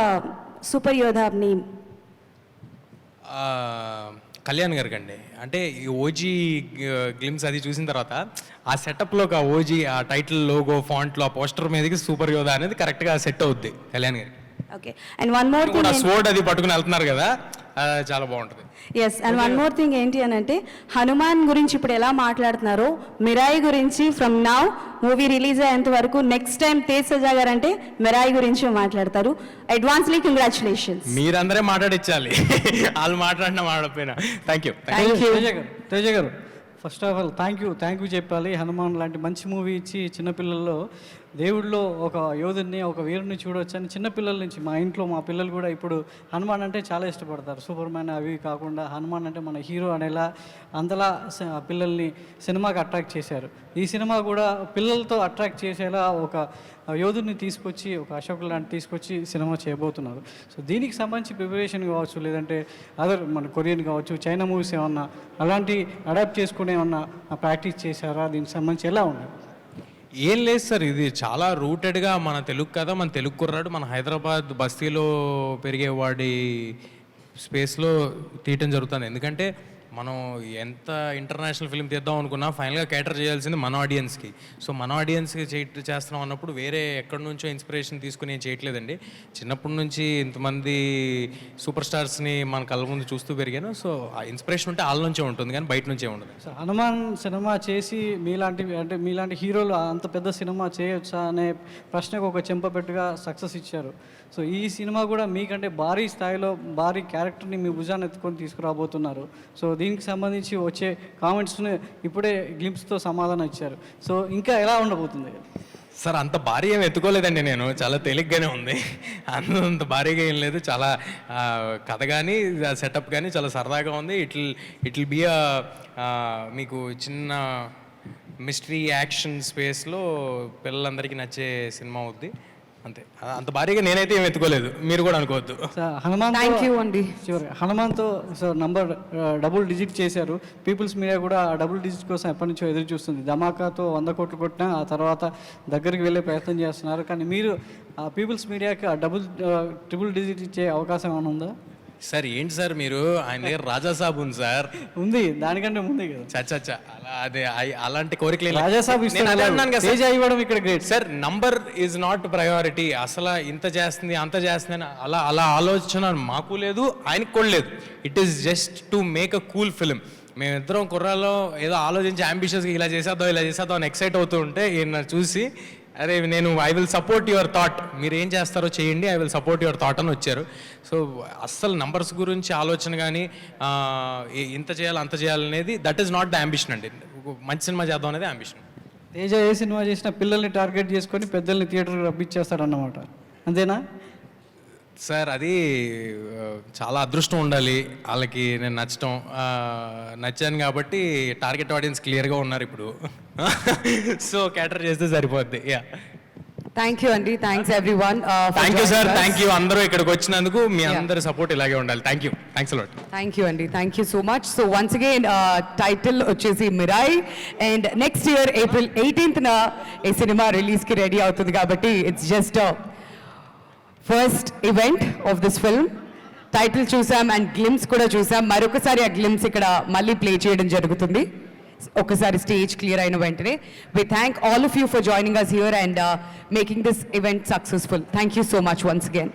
Speaker 11: సూపర్ యోధ నేమ్.
Speaker 3: కళ్యాణ్ గారికి అండి. అంటే ఈ ఓజీ గ్లిమ్స్ అది చూసిన తర్వాత ఆ సెటప్లో ఆ ఓజీ ఆ టైటిల్ లోగో ఫాంట్లో ఆ పోస్టర్ మీదకి సూపర్ యోధా అనేది కరెక్ట్గా సెట్ అవుద్ది కళ్యాణ్ గారికి.
Speaker 11: Okay. And one more thing,
Speaker 3: sword అది పట్టుకుని వెళ్తున్నారు కదా, చాలా బాగుంటుంది.
Speaker 11: Yes. And one more thing ఏంటి అని అంటే, హనుమాన్ గురించి ఇప్పుడు ఎలా మాట్లాడుతున్నారో మిరాయి గురించి ఫ్రమ్ నౌ మూవీ రిలీజ్ అయ్యేంత వరకు నెక్స్ట్ టైం తేజ్ సజా గారు అంటే మిరాయి గురించి మాట్లాడతారు. Advancely congratulations.
Speaker 3: మీరందరే మాట్లాడించాలి, వాళ్ళు మాట్లాడినా మాట్లాడిపోయినా. Thank you.
Speaker 14: Teja garu, first of all thank you చెప్పాలి. హనుమాన్ లాంటి మంచి మూవీ ఇచ్చి చిన్నపిల్లల్లో దేవుడిలో ఒక యోధుడిని, ఒక వీరుని చూడవచ్చు అని చిన్నపిల్లల నుంచి మా ఇంట్లో మా పిల్లలు కూడా ఇప్పుడు హనుమాన్ అంటే చాలా ఇష్టపడతారు. సూపర్ మ్యాన్ అవి కాకుండా హనుమాన్ అంటే మన హీరో అనేలా అంతలా పిల్లల్ని సినిమాకి అట్రాక్ట్ చేశారు. ఈ సినిమా కూడా పిల్లలతో అట్రాక్ట్ చేసేలా ఒక యోధుడిని తీసుకొచ్చి, ఒక అశోక్ లాంటి తీసుకొచ్చి సినిమా చేయబోతున్నారు. సో దీనికి సంబంధించి ప్రిపరేషన్ కావచ్చు, లేదంటే అదర్ మన కొరియన్ కావచ్చు, చైనా మూవీస్ ఏమన్నా అలాంటి అడాప్ట్ చేసుకుని ఏమన్నా ప్రాక్టీస్ చేశారా? దీనికి సంబంధించి ఎలా ఉన్నాయి?
Speaker 3: ఏం లేదు సార్, ఇది చాలా రూటెడ్గా మన తెలుగు కదా, మన తెలుగు కుర్రాడు మన హైదరాబాద్ బస్తీలో పెరిగేవాడి స్పేస్లో తీయటం జరుగుతుంది. ఎందుకంటే మనం ఎంత ఇంటర్నేషనల్ ఫిల్మ్ తీద్దాం అనుకున్నా ఫైనల్గా క్యాటర్ చేయాల్సింది మన ఆడియన్స్కి. సో మన ఆడియన్స్కి చేస్తున్నాం అన్నప్పుడు వేరే ఎక్కడి నుంచో ఇన్స్పిరేషన్ తీసుకుని ఏం చేయట్లేదండి. చిన్నప్పటి నుంచి ఇంతమంది సూపర్ స్టార్స్ని మన కళ్ళ ముందు చూస్తూ పెరిగాను. సో ఆ ఇన్స్పిరేషన్ ఉంటే వాళ్ళ నుంచే ఉంటుంది, కానీ బయట నుంచే ఉండదు.
Speaker 14: సో హనుమాన్ సినిమా చేసి మీలాంటి హీరోలు అంత పెద్ద సినిమా చేయొచ్చా అనే ప్రశ్నకు ఒక చెంపపెట్టుగా సక్సెస్ ఇచ్చారు. సో ఈ సినిమా కూడా మీకంటే భారీ స్థాయిలో భారీ క్యారెక్టర్ని మీ భుజాన్ని ఎత్తుకొని తీసుకురాబోతున్నారు. సో దీనికి సంబంధించి వచ్చే కామెంట్స్ని ఇప్పుడే గ్లింప్స్తో సమాధానం ఇచ్చారు. సో ఇంకా ఎలా ఉండబోతుంది?
Speaker 3: సార్ అంత భారీ ఏమి ఎత్తుకోలేదండి, నేను చాలా తేలిగ్గానే ఉంది. అంత భారీగా ఏం లేదు. చాలా కథ కానీ సెటప్ కానీ చాలా సరదాగా ఉంది. ఇట్ విల్ బీ మీకు చిన్న మిస్టరీ యాక్షన్ స్పేస్లో పిల్లలందరికీ నచ్చే సినిమా అవుద్ది అంతే. అంత భారీగా నేనైతే ఏం ఎత్తుకోలేదు, మీరు కూడా అనుకోవద్దు.
Speaker 14: హనుమాన్తో నంబర్ డబుల్ డిజిట్ చేశారు. పీపుల్స్ మీడియా కూడా డబుల్ డిజిట్ కోసం ఎప్పటి నుంచో ఎదురు చూస్తుంది. ధమాకాతో 100 కోట్లు కొట్టినా ఆ తర్వాత దగ్గరికి వెళ్ళే ప్రయత్నం చేస్తున్నారు. కానీ మీరు పీపుల్స్ మీడియాకి ట్రిపుల్ డిజిట్ ఇచ్చే అవకాశం ఏమైనా ఉందా?
Speaker 3: సార్ ఏంటి సార్ మీరు, ఆయన దగ్గర రాజాసాబ్ ఉంది సార్.
Speaker 14: ఉంది, దానికంటే ముందే కదా.
Speaker 3: చచ్చా అలా అదే అలాంటి కోరికలు
Speaker 14: రాజాసాబ్ ఇవ్వడం ఇక్కడ great
Speaker 3: sir. Number is not priority. అసలు ఇంత చేస్తుంది అంత చేస్తుంది అని అలా ఆలోచన మాకు లేదు, ఆయనకు కూడా లేదు. It is just to make a cool film. మేమిద్దరం కుర్రాల్లో ఏదో ఆలోచించి అంబిషియస్గా ఇలా చేసేద్దాం అని ఎక్సైట్ అవుతూ ఉంటే ఈయన చూసి అరే I will support your thought, మీరు ఏం చేస్తారో చేయండి, I will support your thought అని వచ్చారు. సో అస్సలు నంబర్స్ గురించి ఆలోచన కానీ ఇంత చేయాలి అంత చేయాలనేది that is not the ambition అండి. మంచి సినిమా చేద్దాం అనేది అంబిషన్.
Speaker 14: తేజ ఏ సినిమా చేసినా పిల్లల్ని టార్గెట్ చేసుకొని పెద్దల్ని థియేటర్కి రప్పించేస్తాడన్నమాట, అంతేనా?
Speaker 3: సార్ అది చాలా అదృష్టం ఉండాలి వాళ్ళకి నేను నచ్చటం. నచ్చాను కాబట్టి టార్గెట్ ఆడియన్స్ క్లియర్గా ఉన్నారు ఇప్పుడు. సో క్యాటర్ చేస్తే సరిపోద్ది. యా,
Speaker 1: థ్యాంక్ యూ అండి. Thanks everyone.
Speaker 3: Thank you sir, thank you అందరూ ఇక్కడికి వచ్చినందుకు. మీ అందరి సపోర్ట్ ఇలాగే ఉండాలి. Thank you, thanks a lot.
Speaker 1: Thank you అండి. Thank you so much. So once again title వచ్చేసి Mirai, and next year April 18th ఈ సినిమా రిలీజ్కి రెడీ అవుతుంది కాబట్టి it's just first event of this film. Title చూసాం అండ్ గ్లిమ్స్ కూడా చూసాం. మరొకసారి ఆ గ్లిమ్స్ ఇక్కడ మళ్ళీ ప్లే చేయడం జరుగుతుంది ఒకసారి స్టేజ్ క్లియర్ అయిన వెంటనే. We thank all of you for joining us here and making this event successful. Thank you so much once again.